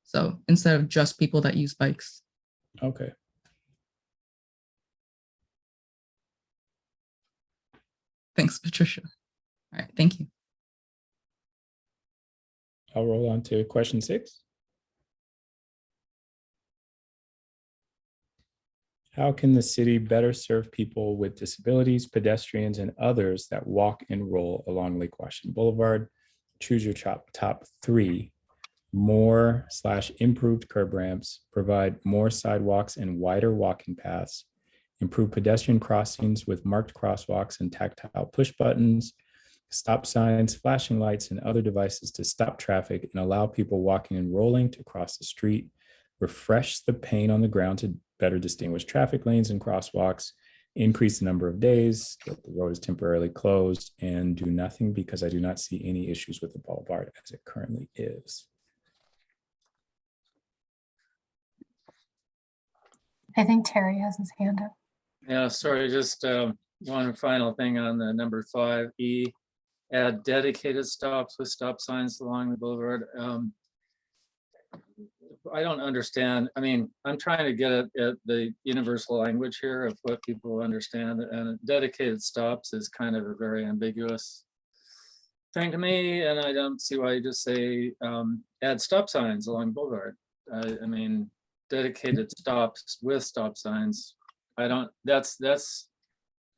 [SPEAKER 5] So instead of just people that use bikes.
[SPEAKER 4] Okay.
[SPEAKER 5] Thanks, Patricia. All right, thank you.
[SPEAKER 4] I'll roll on to question 6. How can the city better serve people with disabilities, pedestrians, and others that walk and roll along Lake Washington Boulevard? Choose your top 3. More/improved curb ramps, provide more sidewalks and wider walking paths, improve pedestrian crossings with marked crosswalks and tactile push buttons, stop signs, flashing lights, and other devices to stop traffic and allow people walking and rolling to cross the street, refresh the paint on the ground to better distinguish traffic lanes and crosswalks, increase the number of days that the road is temporarily closed, and do nothing because I do not see any issues with the boulevard as it currently is.
[SPEAKER 6] I think Terry has his hand up.
[SPEAKER 2] Yeah, sorry, just one final thing on the number 5E, add dedicated stops with stop signs along the boulevard. I don't understand. I mean, I'm trying to get at the universal language here of what people understand, and dedicated stops is kind of a very ambiguous thing to me, and I don't see why you just say add stop signs along boulevard. I mean, dedicated stops with stop signs. I don't, that's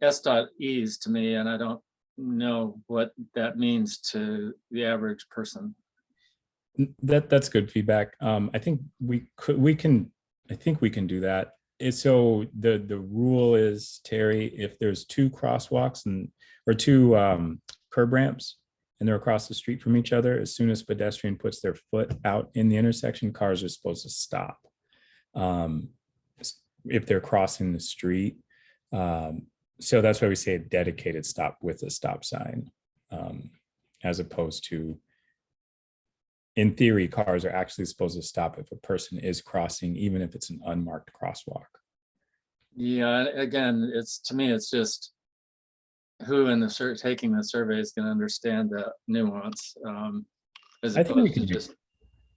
[SPEAKER 2] S.E's to me, and I don't know what that means to the average person.
[SPEAKER 4] That's good feedback. I think we can do that. So the rule is, Terry, if there's 2 crosswalks or 2 curb ramps and they're across the street from each other, as soon as a pedestrian puts their foot out in the intersection, cars are supposed to stop. If they're crossing the street. So that's why we say a dedicated stop with a stop sign, as opposed to, in theory, cars are actually supposed to stop if a person is crossing, even if it's an unmarked crosswalk.
[SPEAKER 2] Yeah, again, to me, it's just who in the taking the survey is going to understand that nuance. As
[SPEAKER 4] I think we
[SPEAKER 2] opposed to
[SPEAKER 4] can
[SPEAKER 2] just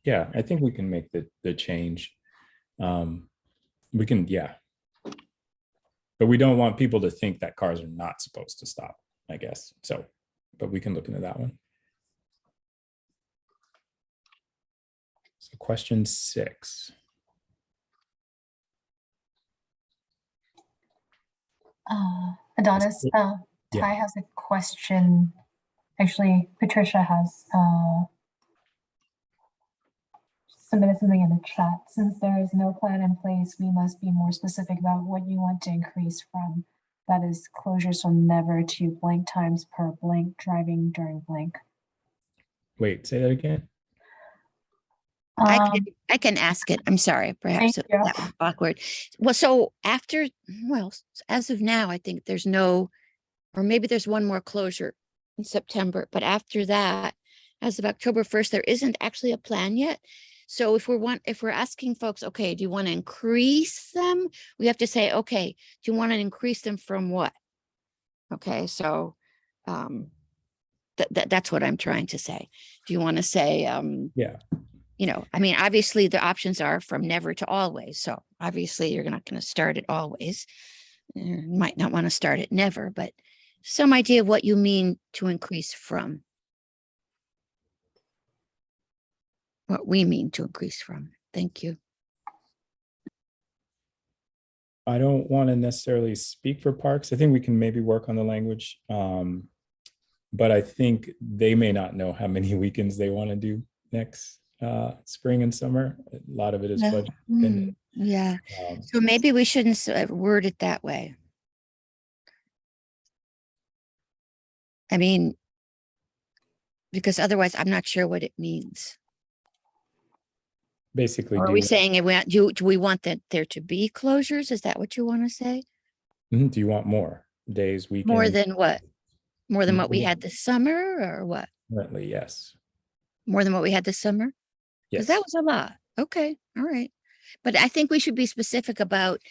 [SPEAKER 4] Yeah, I think we can make the change. We can, yeah. But we don't want people to think that cars are not supposed to stop, I guess. So, but we can look into that one. So question 6.
[SPEAKER 6] Adonis, Ty
[SPEAKER 4] Yeah.
[SPEAKER 6] has a question. Actually, Patricia has submitted something in the chat. Since there is no plan in place, we must be more specific about what you want to increase from. That is closures from never to blank times per blank driving during blank.
[SPEAKER 4] Wait, say that again.
[SPEAKER 11] I can ask it. I'm sorry, perhaps
[SPEAKER 6] Thank
[SPEAKER 11] that
[SPEAKER 6] you.
[SPEAKER 11] was awkward. Well, so after, well, as of now, I think there's no, or maybe there's one more closure in September, but after that, as of October 1st, there isn't actually a plan yet. So if we're asking folks, okay, do you want to increase them? We have to say, okay, do you want to increase them from what? Okay, so that's what I'm trying to say. Do you want to say,
[SPEAKER 4] Yeah.
[SPEAKER 11] you know, I mean, obviously the options are from never to always. So obviously you're not going to start it always. You might not want to start it never, but some idea of what you mean to increase from. What we mean to increase from. Thank you.
[SPEAKER 4] I don't want to necessarily speak for parks. I think we can maybe work on the language. But I think they may not know how many weekends they want to do next spring and summer. A lot of it is budget dependent.
[SPEAKER 11] Yeah. So maybe we shouldn't word it that way. I mean, because otherwise I'm not sure what it means.
[SPEAKER 4] Basically,
[SPEAKER 11] Or are we saying do we want that there to be closures? Is that what you want to say?
[SPEAKER 4] do you want more days, weekends?
[SPEAKER 11] More than what? More than what we had this summer or what?
[SPEAKER 4] Currently, yes.
[SPEAKER 11] More than what we had this summer? Because that was a lot. Okay. All right. But I think we should be specific about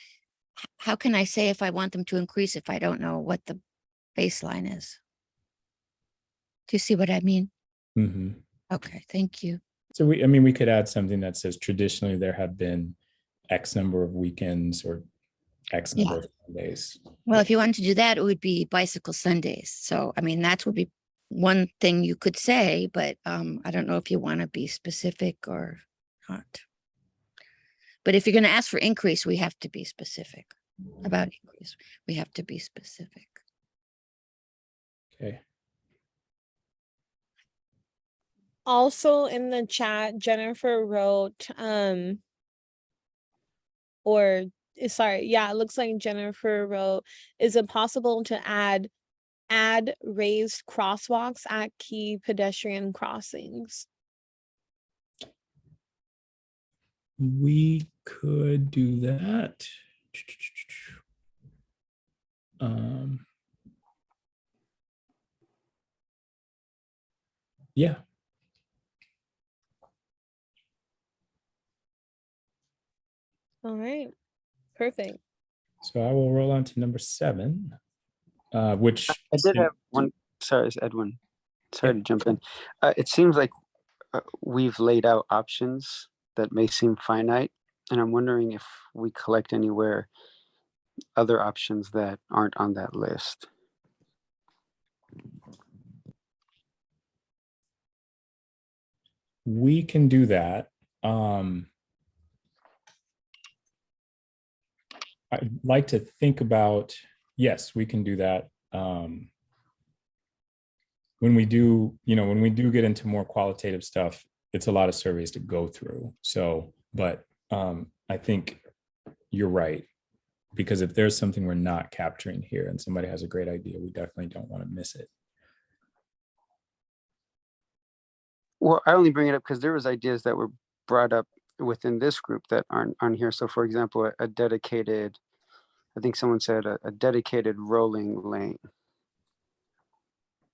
[SPEAKER 11] how can I say if I want them to increase if I don't know what the baseline is? Do you see what I mean?
[SPEAKER 4] Mm-hmm.
[SPEAKER 11] Okay. Thank you.
[SPEAKER 4] So we could add something that says traditionally there have been X number of weekends or X number of Sundays.
[SPEAKER 11] Well, if you wanted to do that, it would be bicycle Sundays. So, I mean, that would be one thing you could say, but I don't know if you want to be specific or not. But if you're going to ask for increase, we have to be specific about increase. We have to be specific.
[SPEAKER 4] Okay.
[SPEAKER 1] Also in the chat, Jennifer wrote, it looks like Jennifer wrote, is it possible to add raised crosswalks at key pedestrian crossings?
[SPEAKER 4] We could do that. Yeah.
[SPEAKER 1] All right, perfect.
[SPEAKER 4] So I will roll on to number 7, which
[SPEAKER 13] I did have one. Sorry, it's Edwin. Sorry to jump in. It seems like we've laid out options that may seem finite, and I'm wondering if we collect anywhere other options that aren't on that list.
[SPEAKER 4] We can do that. I'd like to think about, yes, we can do that. When we do get into more qualitative stuff, it's a lot of surveys to go through. So, but I think you're right, because if there's something we're not capturing here and somebody has a great idea, we definitely don't want to miss it.
[SPEAKER 13] Well, I only bring it up because there was ideas that were brought up within this group that aren't on here. So for example, a dedicated, I think someone said a dedicated rolling lane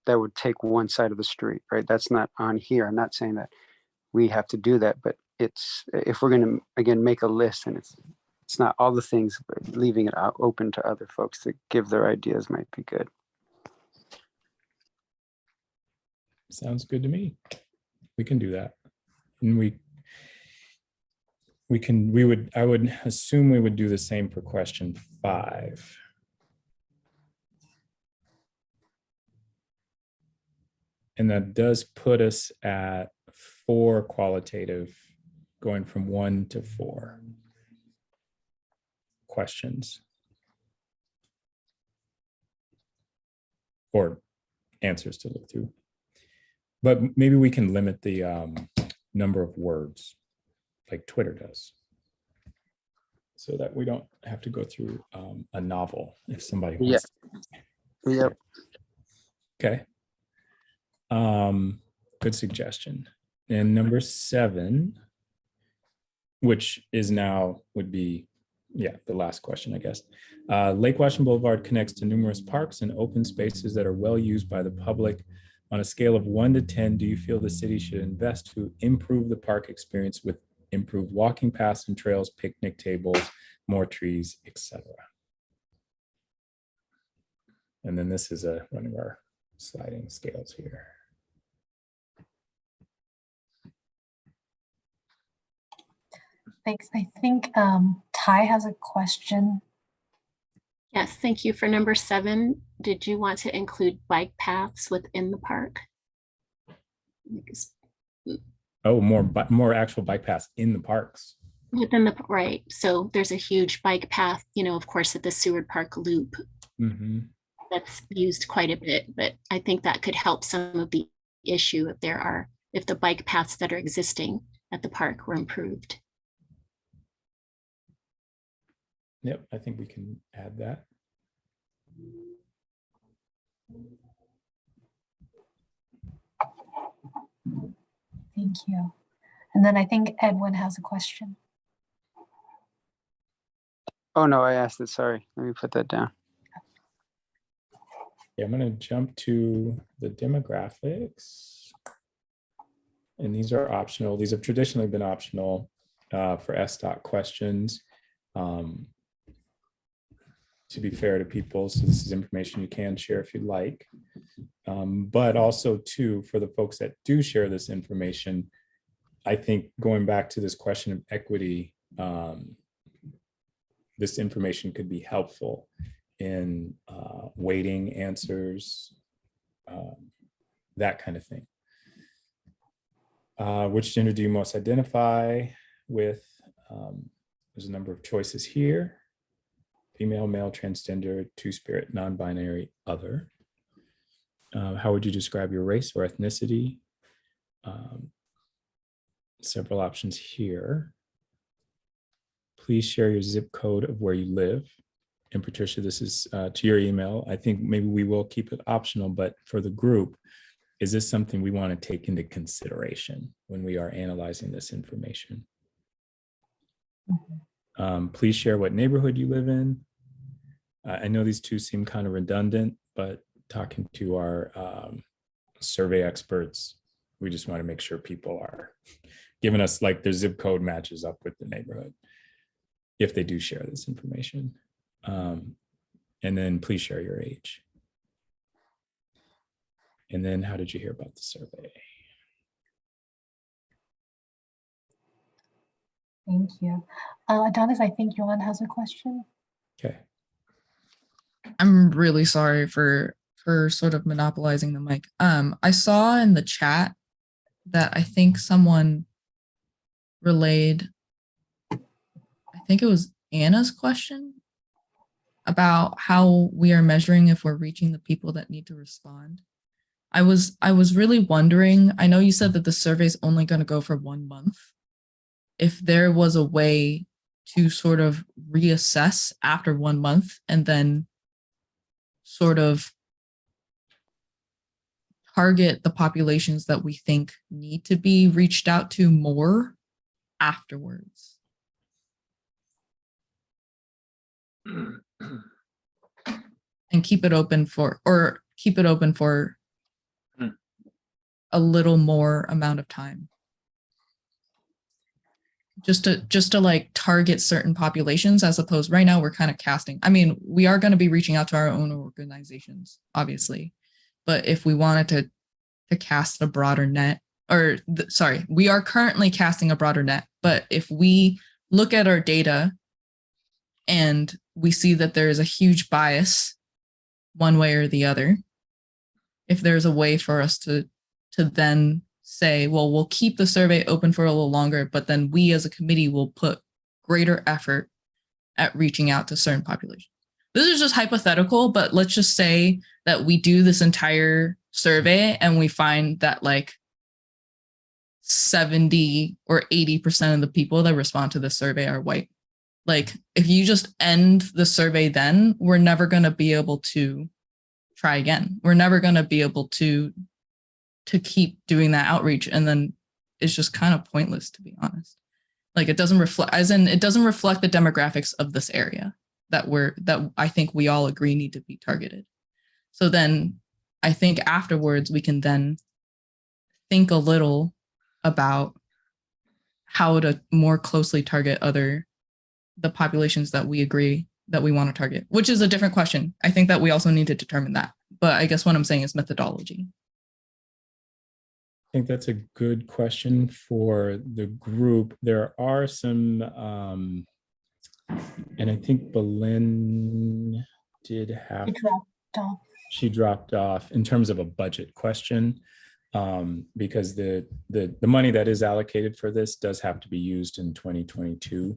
[SPEAKER 13] that would take one side of the street, right? That's not on here. I'm not saying that we have to do that, but it's, if we're going to, again, make a list, and it's not all the things, but leaving it out open to other folks to give their ideas might be good.
[SPEAKER 4] Sounds good to me. We can do that. And I would assume we would do the same for question 5. And that does put us at 4 qualitative, going from 1 to 4 questions. Or answers to look through. But maybe we can limit the number of words like Twitter does, so that we don't have to go through a novel if somebody wants.
[SPEAKER 13] Yep.
[SPEAKER 4] Okay. Good suggestion. And number 7, which is now would be, the last question, I guess. Lake Washington Boulevard connects to numerous parks and open spaces that are well used by the public. On a scale of 1 to 10, do you feel the city should invest to improve the park experience with improved walking paths and trails, picnic tables, more trees, etc.? And then this is one of our sliding scales here.
[SPEAKER 6] Thanks. I think Ty has a question.
[SPEAKER 7] Yes, thank you. For number 7, did you want to include bike paths within the park?
[SPEAKER 4] Oh, more actual bike paths in the parks.
[SPEAKER 7] Within the, right. So there's a huge bike path, of course, at the Seward Park Loop.
[SPEAKER 4] Mm-hmm.
[SPEAKER 7] That's used quite a bit, but I think that could help some of the issue if the bike paths that are existing at the park were improved.
[SPEAKER 4] Yep, I think we can add that.
[SPEAKER 6] Thank you. And then I think Edwin has a question.
[SPEAKER 13] Oh, no, I asked it. Sorry. Let me put that down.
[SPEAKER 4] Yeah, I'm going to jump to the demographics. And these are optional. These have traditionally been optional for SDOT questions. To be fair to people, so this is information you can share if you'd like. But also too, for the folks that do share this information, I think going back to this question of equity, this information could be helpful in weighting answers, that kind of thing. Which gender do you most identify with? There's a number of choices here. Female, male, transgender, two-spirit, non-binary, other. How would you describe your race or ethnicity? Several options here. Please share your zip code of where you live. And Patricia, this is to your email. I think maybe we will keep it optional, but for the group, is this something we want to take into consideration when we are analyzing this information? Please share what neighborhood you live in. I know these two seem kind of redundant, but talking to our survey experts, we just want to make sure people are giving us like their zip code matches up with the neighborhood if they do share this information. And then please share your age. And then how did you hear about the survey?
[SPEAKER 6] Thank you. Adonis, I think Johan has a question.
[SPEAKER 4] Okay.
[SPEAKER 5] I'm really sorry for sort of monopolizing the mic. I saw in the chat that I think someone relayed, I think it was Anna's question about how we are measuring if we're reaching the people that need to respond. I was really wondering, I know you said that the survey is only going to go for 1 month. If there was a way to sort of reassess after 1 month and then sort of target the populations that we think need to be reached out to more afterwards. And keep it open for a little more amount of time. Just to like target certain populations, as opposed right now we're kind of casting. I mean, we are going to be reaching out to our own organizations, obviously, but if we wanted to cast a broader net, we are currently casting a broader net, but if we look at our data and we see that there is a huge bias one way or the other, if there's a way for us to then say, well, we'll keep the survey open for a little longer, but then we as a committee will put greater effort at reaching out to certain populations. This is just hypothetical, but let's just say that we do this entire survey and we find that like 70 or 80% of the people that respond to the survey are white. Like, if you just end the survey, then we're never going to be able to try again. We're never going to be able to keep doing that outreach. And then it's just kind of pointless, to be honest. Like, it doesn't reflect, as in it doesn't reflect the demographics of this area that I think we all agree need to be targeted. So then I think afterwards we can then think a little about how to more closely target the populations that we agree that we want to target, which is a different question. I think that we also need to determine that. But I guess what I'm saying is methodology.
[SPEAKER 4] I think that's a good question for the group. There are some, and I think Belen did have, she dropped off in terms of a budget question, because the money that is allocated for this does have to be used in 2022.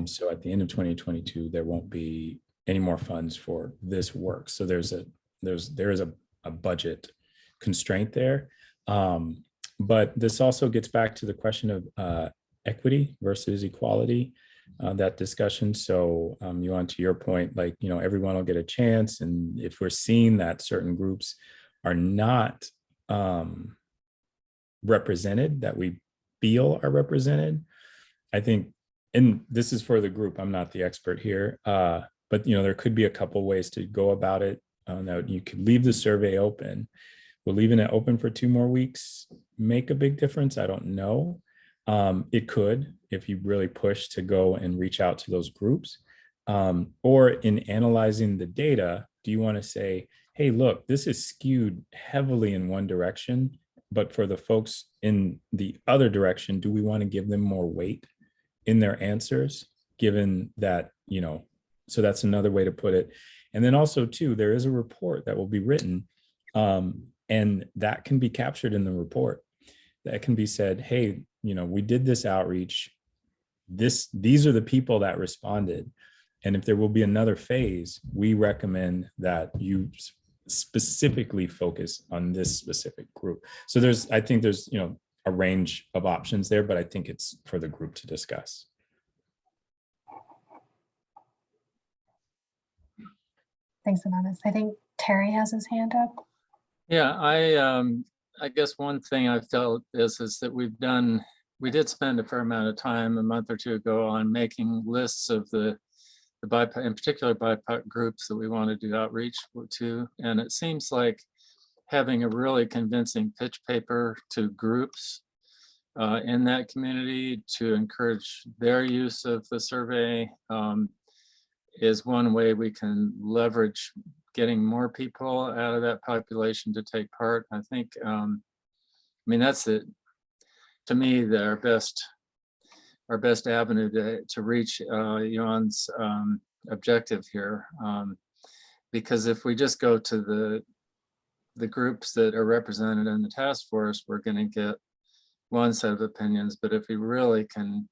[SPEAKER 4] So at the end of 2022, there won't be any more funds for this work. So there is a budget constraint there. But this also gets back to the question of equity versus equality, that discussion. So Yuan, to your point, like, you know, everyone will get a chance. And if we're seeing that certain groups are not represented, that we feel are represented, I think, and this is for the group, I'm not the expert here, but, you know, there could be a couple ways to go about it. Now you could leave the survey open. Will leaving it open for 2 more weeks make a big difference? I don't know. It could, if you really push to go and reach out to those groups. Or in analyzing the data, do you want to say, hey, look, this is skewed heavily in one direction, but for the folks in the other direction, do we want to give them more weight in their answers, given that, you know, so that's another way to put it. And then also too, there is a report that will be written, and that can be captured in the report. That can be said, hey, you know, we did this outreach. These are the people that responded. And if there will be another phase, we recommend that you specifically focus on this specific group. So I think there's, you know, a range of options there, but I think it's for the group to discuss.
[SPEAKER 6] Thanks, Anonymous. I think Terry has his hand up.
[SPEAKER 2] Yeah, I guess one thing I felt is that we did spend a fair amount of time a month or two ago on making lists of the BIPOC, in particular BIPOC groups that we want to do outreach to. And it seems like having a really convincing pitch paper to groups in that community to encourage their use of the survey is one way we can leverage getting more people out of that population to take part. I think, I mean, that's it. To me, our best avenue to reach Yuan's objective here. Because if we just go to the groups that are represented in the task force, we're going to get one set of opinions. But if we really can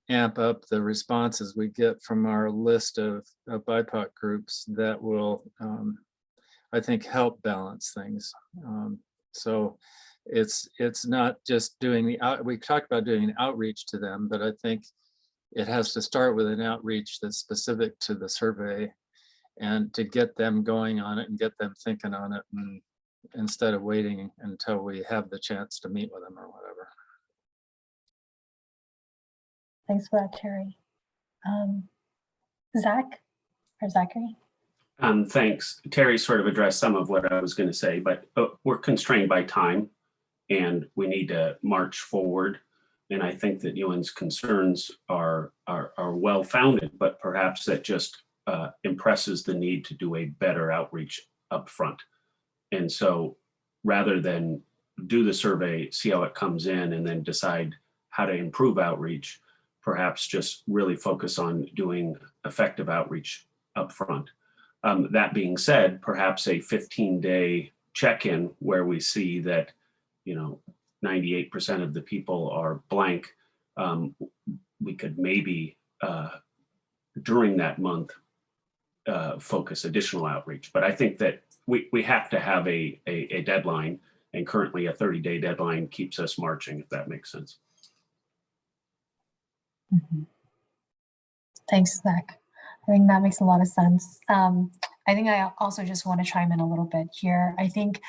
[SPEAKER 2] amp up the responses we get from our list of BIPOC groups, that will, I think, help balance things. So it's not just doing we talked about doing an outreach to them, but I think it has to start with an outreach that's specific to the survey, and to get them going on it and get them thinking on it, and instead of waiting until we have the chance to meet with them or whatever.
[SPEAKER 6] Thanks for that, Terry. Zach or Zachary?
[SPEAKER 14] Thanks. Terry sort of addressed some of what I was going to say, but we're constrained by time and we need to march forward. And I think that Yuan's concerns are well-founded, but perhaps that just impresses the need to do a better outreach up front. And so rather than do the survey, see how it comes in, and then decide how to improve outreach, perhaps just really focus on doing effective outreach up front. That being said, perhaps a 15-day check-in where we see that, 98% of the people are blank. We could maybe during that month focus additional outreach. But I think that we have to have a deadline, and currently a 30-day deadline keeps us marching, if that makes sense.
[SPEAKER 6] Thanks, Zach. I think that makes a lot of sense. I think I also just want to chime in a little bit here. I think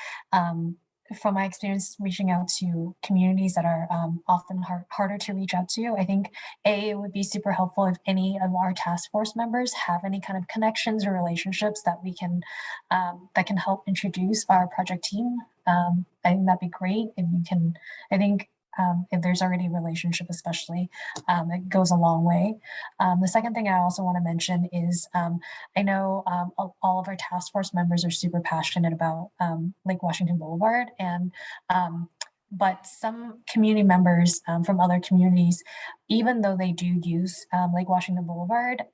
[SPEAKER 6] from my experience reaching out to communities that are often harder to reach out to, I think it would be super helpful if any of our task force members have any kind of connections or relationships that we can that can help introduce our project team. I think that'd be great if you can. I think if there's already a relationship, especially, it goes a long way. The second thing I also want to mention is I know all of our task force members are super passionate about Lake Washington Boulevard, and but some community members from other communities, even though they do use Lake Washington Boulevard,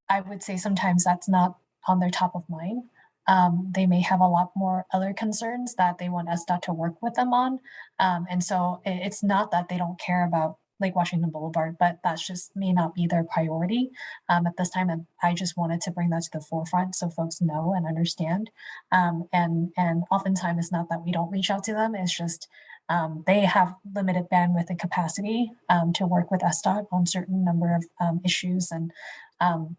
[SPEAKER 6] I would say sometimes that's not on their top of mind. They may have a lot more other concerns that they want SDOT to work with them on. And so it's not that they don't care about Lake Washington Boulevard, but that's just may not be their priority at this time. And I just wanted to bring that to the forefront so folks know and understand. And oftentimes it's not that we don't reach out to them, it's just they have limited bandwidth and capacity to work with SDOT on certain number of issues. And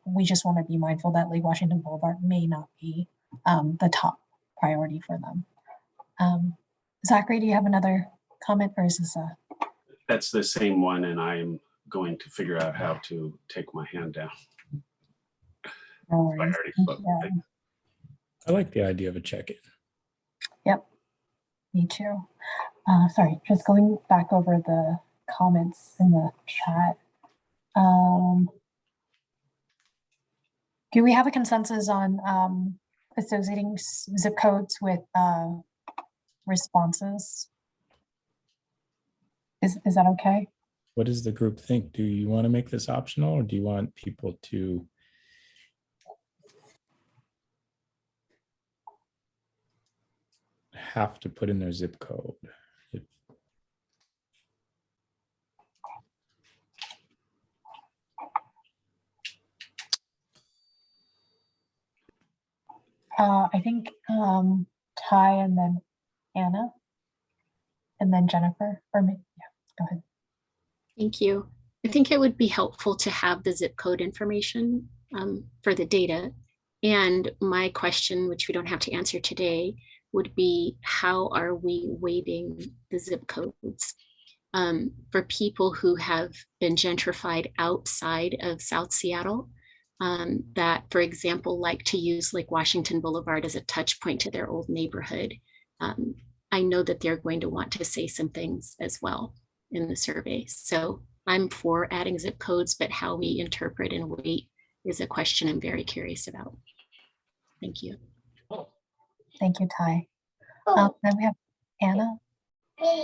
[SPEAKER 6] we just want to be mindful that Lake Washington Boulevard may not be the top priority for them. Zachary, do you have another comment, or is this a?
[SPEAKER 14] That's the same one, and I'm going to figure out how to take my hand down.
[SPEAKER 6] No worries.
[SPEAKER 4] I like the idea of a check-in.
[SPEAKER 6] Yep, me too. Sorry, just going back over the comments in the chat. Do we have a consensus on associating zip codes with responses? Is that okay?
[SPEAKER 4] What does the group think? Do you want to make this optional, or do you want people to have to put in their zip code?
[SPEAKER 6] I think Ty and then Anna and then Jennifer, or me. Yeah, go ahead.
[SPEAKER 7] Thank you. I think it would be helpful to have the zip code information for the data. And my question, which we don't have to answer today, would be how are we weighting the zip codes for people who have been gentrified outside of South Seattle, that, for example, like to use Lake Washington Boulevard as a touch point to their old neighborhood. I know that they're going to want to say some things as well in the survey. So I'm for adding zip codes, but how we interpret and weight is a question I'm very curious about. Thank you.
[SPEAKER 6] Thank you, Ty. Then we have Anna.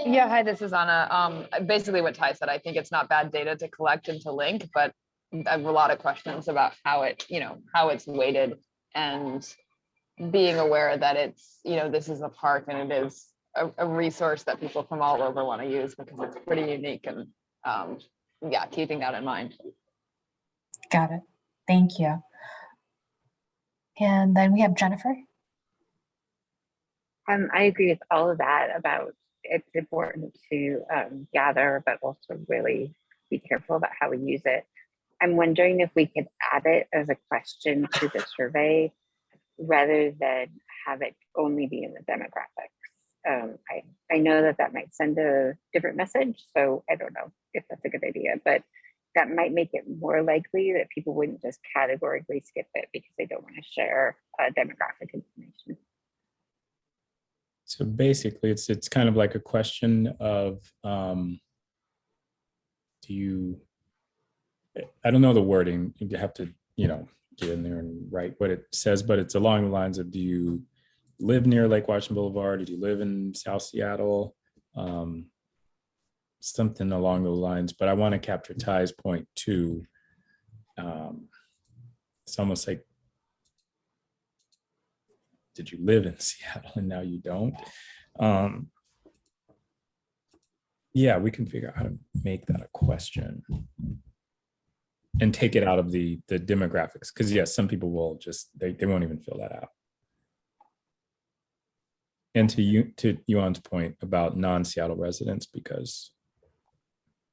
[SPEAKER 9] Yeah, hi, this is Anna. Basically what Ty said, I think it's not bad data to collect and to link, but I have a lot of questions about how it, how it's weighted, and being aware that it's, this is a park and it is a resource that people from all over want to use because it's pretty unique, and yeah, keeping that in mind.
[SPEAKER 6] Got it. Thank you. And then we have Jennifer.
[SPEAKER 10] I agree with all of that about it's important to gather, but also really be careful about how we use it. I'm wondering if we could add it as a question to the survey rather than have it only be in the demographics. I know that might send a different message, so I don't know if that's a good idea, but that might make it more likely that people wouldn't just categorically skip it because they don't want to share demographic information.
[SPEAKER 4] So basically, it's kind of like a question of, do you, I don't know the wording, you have to, get in there and write what it says, but it's along the lines of, do you live near Lake Washington Boulevard? Do you live in South Seattle? something along those lines, but I want to capture Ty's point too. It's almost like, did you live in Seattle and now you don't? Yeah, we can figure out how to make that a question and take it out of the demographics. Because yes, some people will just, they won't even fill that out. And to Yuan's point about non-Seattle residents, because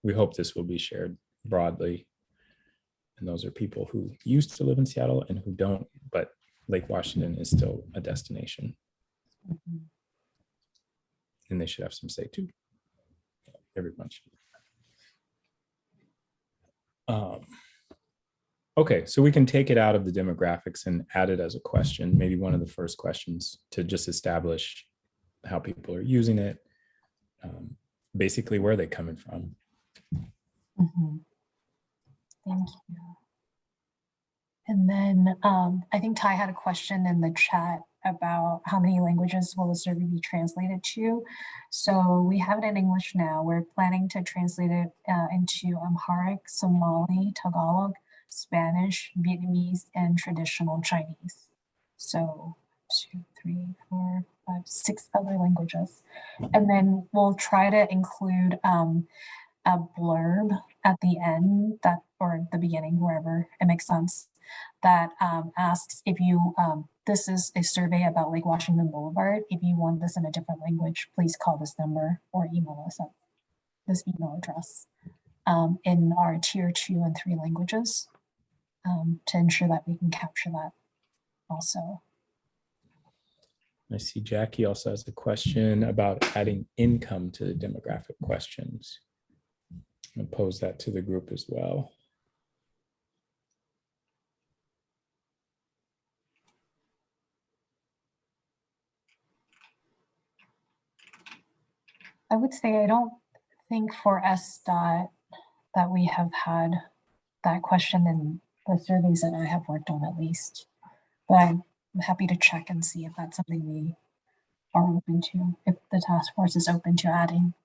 [SPEAKER 4] we hope this will be shared broadly. And those are people who used to live in Seattle and who don't, but Lake Washington is still a destination. And they should have some say too. Everyone should. Okay, so we can take it out of the demographics and add it as a question, maybe one of the first questions to just establish how people are using it, basically where they're coming from.
[SPEAKER 6] Thank you. And then I think Ty had a question in the chat about how many languages will the survey be translated to. So we have it in English now. We're planning to translate it into Amharic, Somali, Tagalog, Spanish, Vietnamese, and traditional Chinese. So 2, 3, 4, 5, 6 other languages. And then we'll try to include a blurb at the end that, or the beginning, wherever it makes sense, that asks if you, this is a survey about Lake Washington Boulevard. If you want this in a different language, please call this number or email us at this email address in our tier 2 and 3 languages to ensure that we can capture that also.
[SPEAKER 4] I see Jackie also has a question about adding income to the demographic questions. I'm gonna pose that to the group as well.
[SPEAKER 6] I would say I don't think for SDOT that we have had that question in the surveys that I have worked on, at least. But I'm happy to check and see if that's something we are open to, if the task force is open to adding.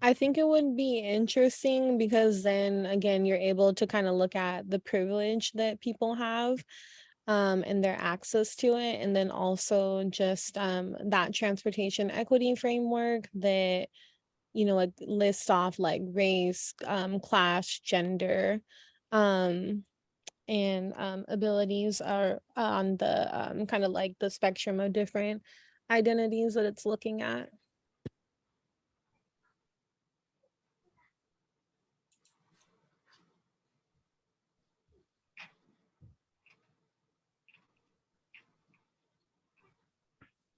[SPEAKER 1] I think it would be interesting because then again, you're able to kind of look at the privilege that people have and their access to it. And then also just that transportation equity framework that, you know, like lists off like race, class, gender, and abilities are on the kind of like the spectrum of different identities that it's looking at.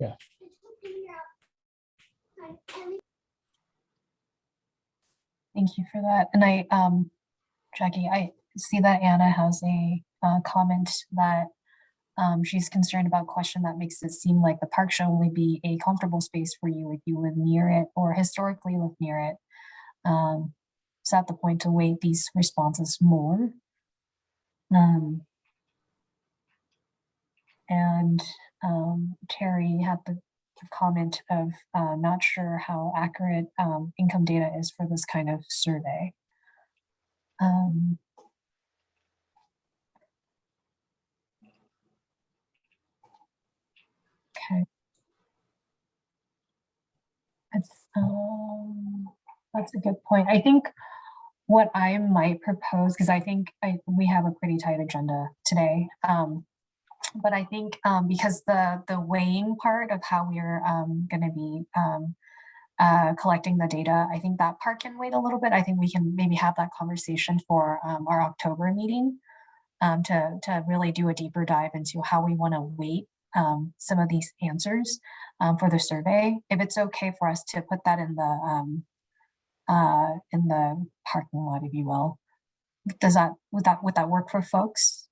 [SPEAKER 4] Yeah.
[SPEAKER 6] Thank you for that. And I, Jackie, I see that Anna has a comment that she's concerned about a question that makes it seem like the park should only be a comfortable space for you if you live near it or historically live near it. Is at the point to weight these responses more? And Terry had the comment of not sure how accurate income data is for this kind of survey. Okay. That's a good point. I think what I might propose, because I think we have a pretty tight agenda today, but I think because the weighing part of how we're going to be collecting the data, I think that part can wait a little bit. I think we can maybe have that conversation for our October meeting to really do a deeper dive into how we want to weight some of these answers for the survey. If it's okay for us to put that in the parking lot, if you will, would that work for folks?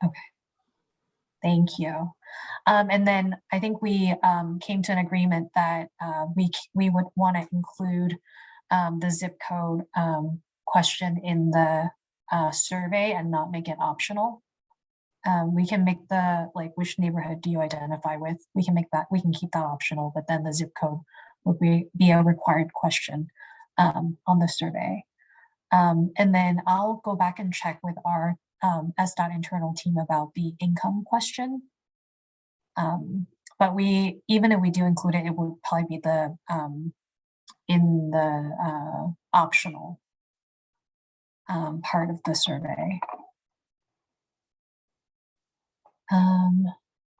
[SPEAKER 6] Okay, thank you. And then I think we came to an agreement that we would want to include the zip code question in the survey and not make it optional. We can make the, like, which neighborhood do you identify with? We can make that, we can keep that optional, but then the zip code would be a required question on the survey. And then I'll go back and check with our SDOT internal team about the income question. But even if we do include it, it would probably be the in the optional part of the survey.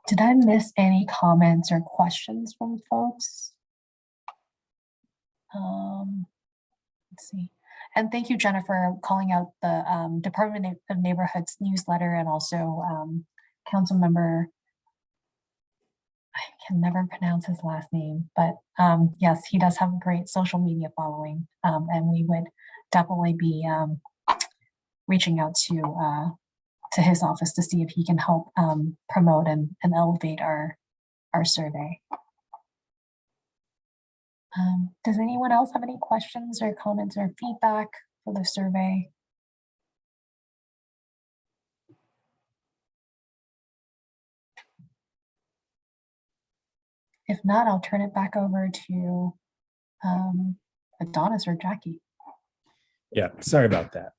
[SPEAKER 6] Did I miss any comments or questions from folks? Let's see. And thank you, Jennifer, calling out the Department of Neighborhoods newsletter, and also council member, I can never pronounce his last name, but yes, he does have a great social media following, and we would definitely be reaching out to his office to see if he can help promote and elevate our survey. Does anyone else have any questions or comments or feedback for the survey? If not, I'll turn it back over to Adonis or Jackie.
[SPEAKER 4] Yeah, sorry about that.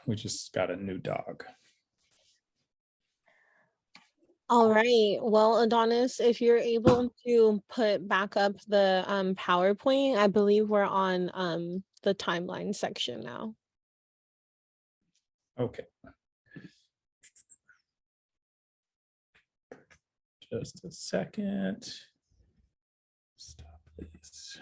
[SPEAKER 4] We just got a new dog.
[SPEAKER 1] All right, well, Adonis, if you're able to put back up the PowerPoint, I believe we're on the timeline section now.
[SPEAKER 4] Okay. Just a second. Stop this.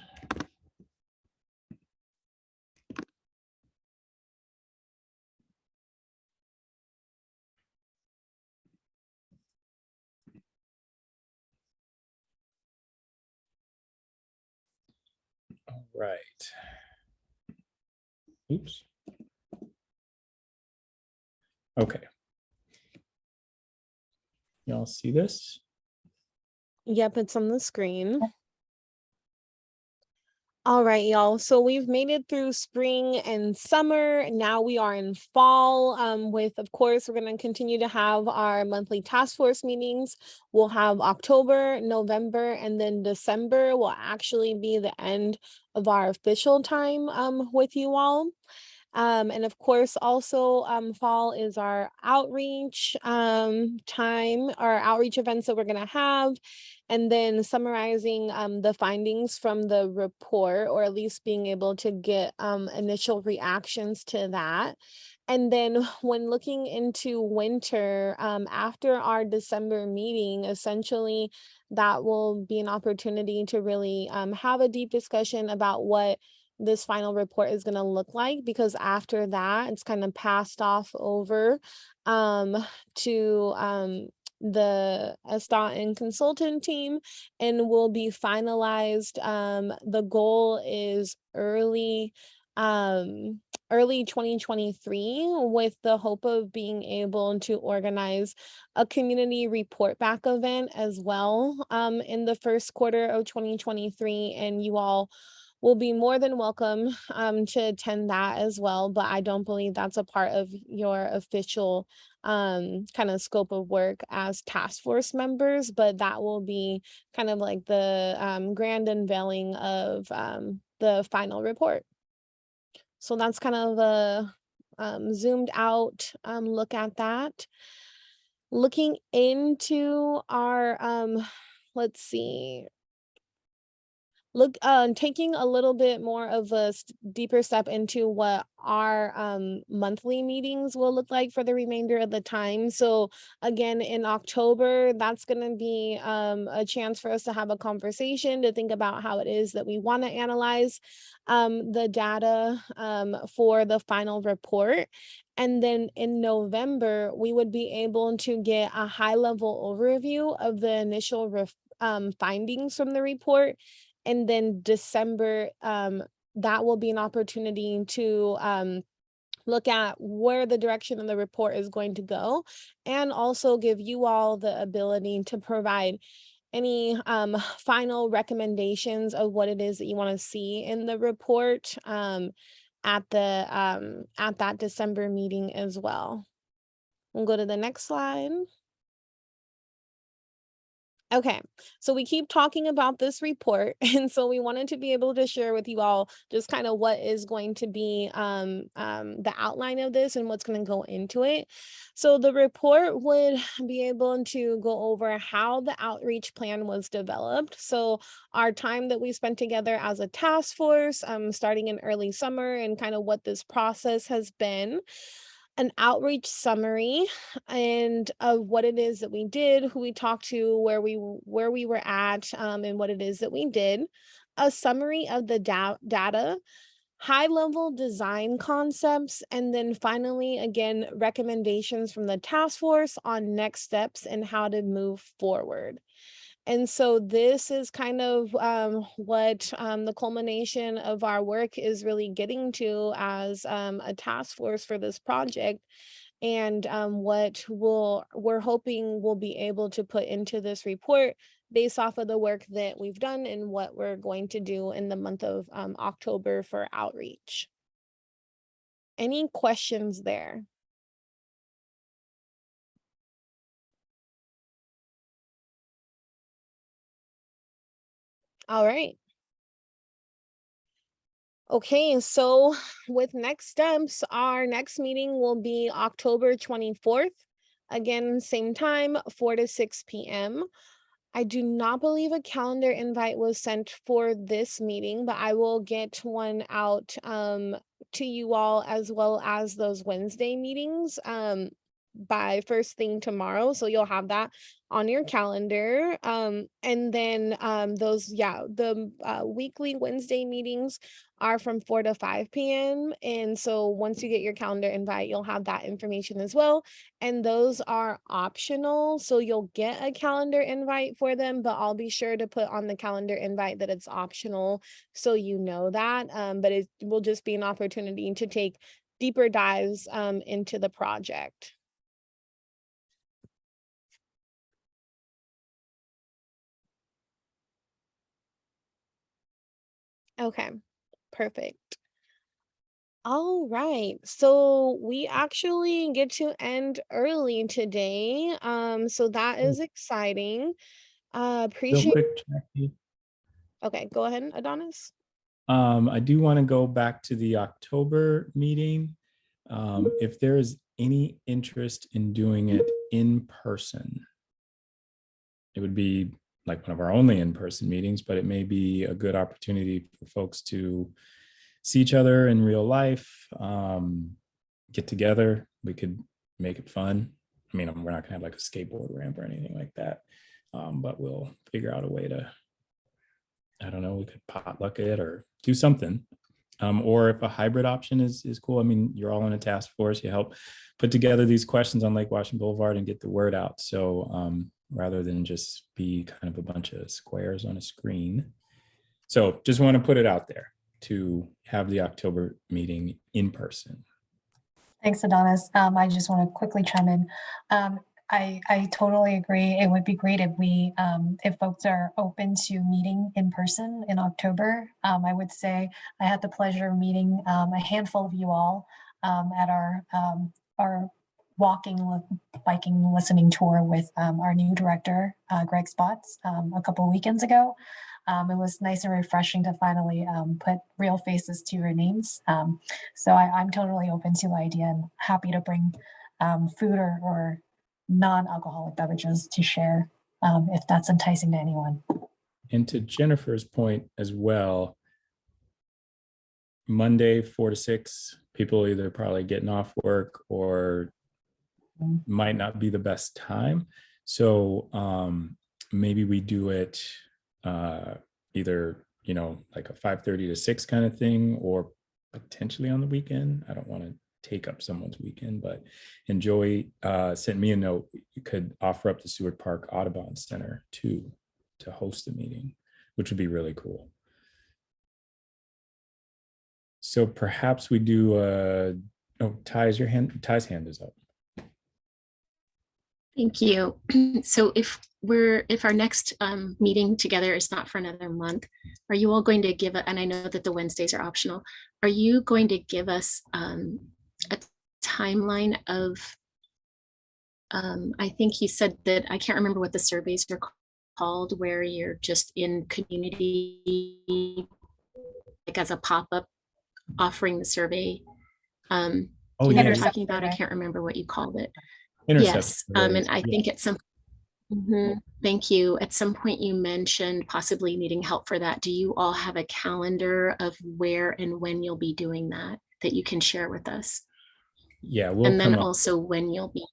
[SPEAKER 4] All right. Oops. Okay. Y'all see this?
[SPEAKER 1] Yep, it's on the screen. All right, y'all. So we've made it through spring and summer. Now we are in fall with, of course, we're going to continue to have our monthly task force meetings. We'll have October, November, and then December will actually be the end of our official time with you all. And of course, also fall is our outreach time, our outreach events that we're going to have. And then summarizing the findings from the report, or at least being able to get initial reactions to that. And then when looking into winter, after our December meeting, essentially that will be an opportunity to really have a deep discussion about what this final report is going to look like, because after that it's kind of passed off over to the SDOT and consultant team and will be finalized. The goal is early 2023, with the hope of being able to organize a community report back event as well in the first quarter of 2023, and you all will be more than welcome to attend that as well. But I don't believe that's a part of your official kind of scope of work as task force members, but that will be kind of like the grand unveiling of the final report. So that's kind of a zoomed out look at that. Looking into our, let's see, taking a little bit more of a deeper step into what our monthly meetings will look like for the remainder of the time. So again, in October, that's going to be a chance for us to have a conversation, to think about how it is that we want to analyze the data for the final report. And then in November, we would be able to get a high-level overview of the initial findings from the report. And then December, that will be an opportunity to look at where the direction of the report is going to go, and also give you all the ability to provide any final recommendations of what it is that you want to see in the report at that December meeting as well. We'll go to the next slide. Okay, so we keep talking about this report, and so we wanted to be able to share with you all just kind of what is going to be the outline of this and what's going to go into it. So the report would be able to go over how the outreach plan was developed. So our time that we spent together as a task force, starting in early summer, and kind of what this process has been. An outreach summary and of what it is that we did, who we talked to, where we were at, and what it is that we did. A summary of the data, high level design concepts, and then finally, again, recommendations from the task force on next steps and how to move forward. And so this is kind of what the culmination of our work is really getting to as a task force for this project, and what we're hoping we'll be able to put into this report based off of the work that we've done and what we're going to do in the month of October for outreach. Any questions there? All right. Okay, so with next steps, our next meeting will be October 24th. Again, same time, 4 to 6 p.m. I do not believe a calendar invite was sent for this meeting, but I will get one out to you all, as well as those Wednesday meetings by first thing tomorrow. So you'll have that on your calendar. And then the weekly Wednesday meetings are from 4 to 5 p.m. And so once you get your calendar invite, you'll have that information as well. And those are optional. So you'll get a calendar invite for them, but I'll be sure to put on the calendar invite that it's optional, so you know that. But it will just be an opportunity to take deeper dives into the project. Okay, perfect. All right, so we actually get to end early today. So that is exciting.
[SPEAKER 4] Real
[SPEAKER 1] Appreciate.
[SPEAKER 4] quick, Jackie.
[SPEAKER 1] Okay, go ahead, Adonis.
[SPEAKER 4] I do want to go back to the October meeting. If there is any interest in doing it in person, it would be like one of our only in-person meetings, but it may be a good opportunity for folks to see each other in real life, get together. We could make it fun. I mean, we're not gonna have like a skateboard ramp or anything like that, but we'll figure out a way to, I don't know, we could potluck it or do something. Or if a hybrid option is cool. I mean, you're all in a task force, you help put together these questions on Lake Washington Boulevard and get the word out. So rather than just be kind of a bunch of squares on a screen. So just want to put it out there to have the October meeting in person.
[SPEAKER 6] Thanks, Adonis. I just want to quickly chime in. I totally agree. It would be great if if folks are open to meeting in person in October. I would say I had the pleasure of meeting a handful of you all at our walking, biking, listening tour with our new director, Greg Spots, a couple of weekends ago. It was nice and refreshing to finally put real faces to your names. So I'm totally open to the idea and happy to bring food or non-alcoholic beverages to share if that's enticing to anyone.
[SPEAKER 4] And to Jennifer's point as well, Monday, 4 to 6, people either probably getting off work or might not be the best time. So maybe we do it either, like a 5:30 to 6 kind of thing, or potentially on the weekend. I don't want to take up someone's weekend, but Enjoy sent me a note. You could offer up the Seward Park Audubon Center to host the meeting, which would be really cool. So perhaps we do Ty's hand is up.
[SPEAKER 7] Thank you. So if our next meeting together is not for another month, are you all going to give and I know that the Wednesdays are optional, are you going to give us a timeline of I think you said that, I can't remember what the surveys are called, where you're just in community, like as a pop-up offering the survey.
[SPEAKER 4] Oh,
[SPEAKER 7] you
[SPEAKER 4] yeah.
[SPEAKER 7] were
[SPEAKER 6] Intercept
[SPEAKER 7] talking about, I
[SPEAKER 6] survey.
[SPEAKER 7] can't remember what you called it.
[SPEAKER 4] Intercept
[SPEAKER 7] Yes, and
[SPEAKER 4] surveys,
[SPEAKER 7] I
[SPEAKER 4] yeah.
[SPEAKER 7] think at some, thank you. At some point you mentioned possibly needing help for that. Do you all have a calendar of where and when you'll be doing that you can share with us?
[SPEAKER 4] Yeah, we'll
[SPEAKER 7] And then
[SPEAKER 4] come up.
[SPEAKER 7] also when you'll be,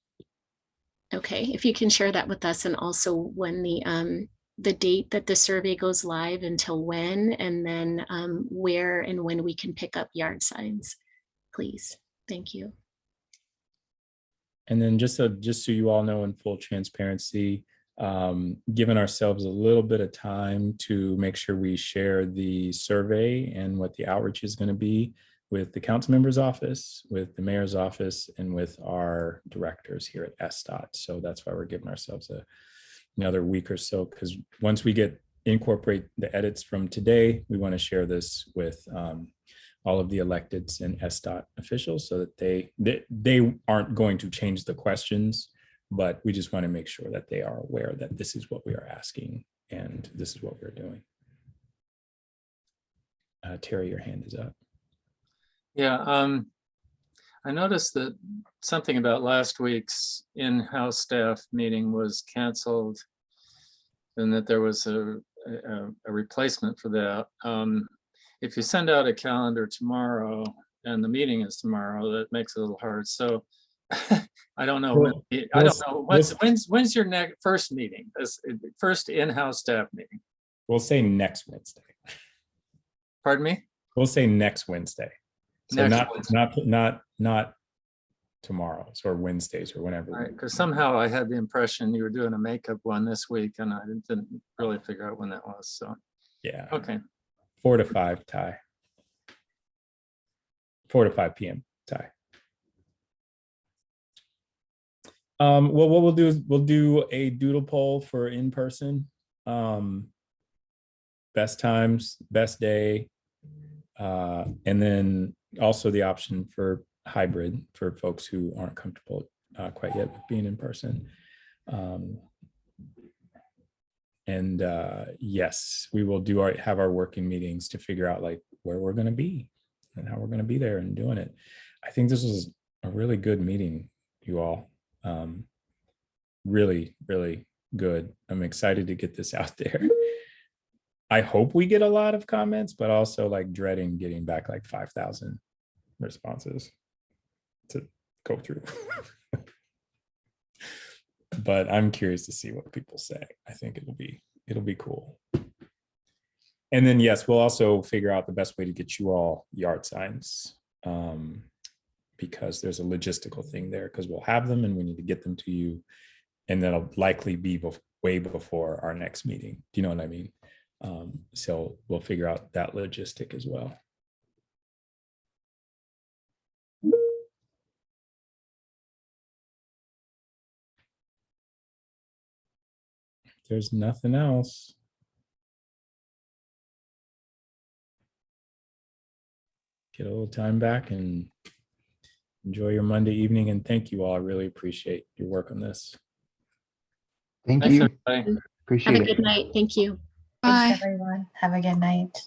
[SPEAKER 7] okay, if you can share that with us, and also when the date that the survey goes live, until when, and then where and when we can pick up yard signs, please. Thank you.
[SPEAKER 4] And then just so you all know, in full transparency, giving ourselves a little bit of time to make sure we share the survey and what the outreach is going to be with the council member's office, with the mayor's office, and with our directors here at SDOT. So that's why we're giving ourselves another week or so, because once we incorporate the edits from today, we want to share this with all of the electeds and SDOT officials, so that they aren't going to change the questions, but we just want to make sure that they are aware that this is what we are asking and this is what we're doing. Terry, your hand is up.
[SPEAKER 2] Yeah, I noticed that something about last week's in-house staff meeting was canceled, and that there was a replacement for that. If you send out a calendar tomorrow and the meeting is tomorrow, that makes it a little hard. So I don't know. When's your first meeting? First in-house staff meeting?
[SPEAKER 4] We'll say next Wednesday.
[SPEAKER 2] Pardon me?
[SPEAKER 4] We'll say next Wednesday. So not tomorrow's or Wednesdays or whenever.
[SPEAKER 2] Right, because somehow I had the impression you were doing a makeup one this week, and I didn't really figure out when that was. So
[SPEAKER 4] yeah.
[SPEAKER 2] Okay.
[SPEAKER 4] 4 to 5, Ty. 4 to 5 p.m. Ty. Well, what we'll do is we'll do a doodle poll for in person. Best times, best day, and then also the option for hybrid for folks who aren't comfortable quite yet with being in person. Yes, we will have our working meetings to figure out like where we're going to be and how we're going to be there and doing it. I think this was a really good meeting, you all. Really, really good. I'm excited to get this out there. I hope we get a lot of comments, but also like dreading getting back like 5,000 responses to go through. But I'm curious to see what people say. I think it'll be cool. And then yes, we'll also figure out the best way to get you all yard signs, because there's a logistical thing there, because we'll have them and we need to get them to you, and that'll likely be way before our next meeting. Do you know what I mean? So we'll figure out that logistic as well. There's nothing else. Get a little time back and enjoy your Monday evening, and thank you all. I really appreciate your work on this.
[SPEAKER 12] Thank you.
[SPEAKER 2] Everybody.
[SPEAKER 12] Appreciate
[SPEAKER 7] Have a
[SPEAKER 12] it.
[SPEAKER 7] good night. Thank you.
[SPEAKER 6] Thanks, everyone. Have a good night.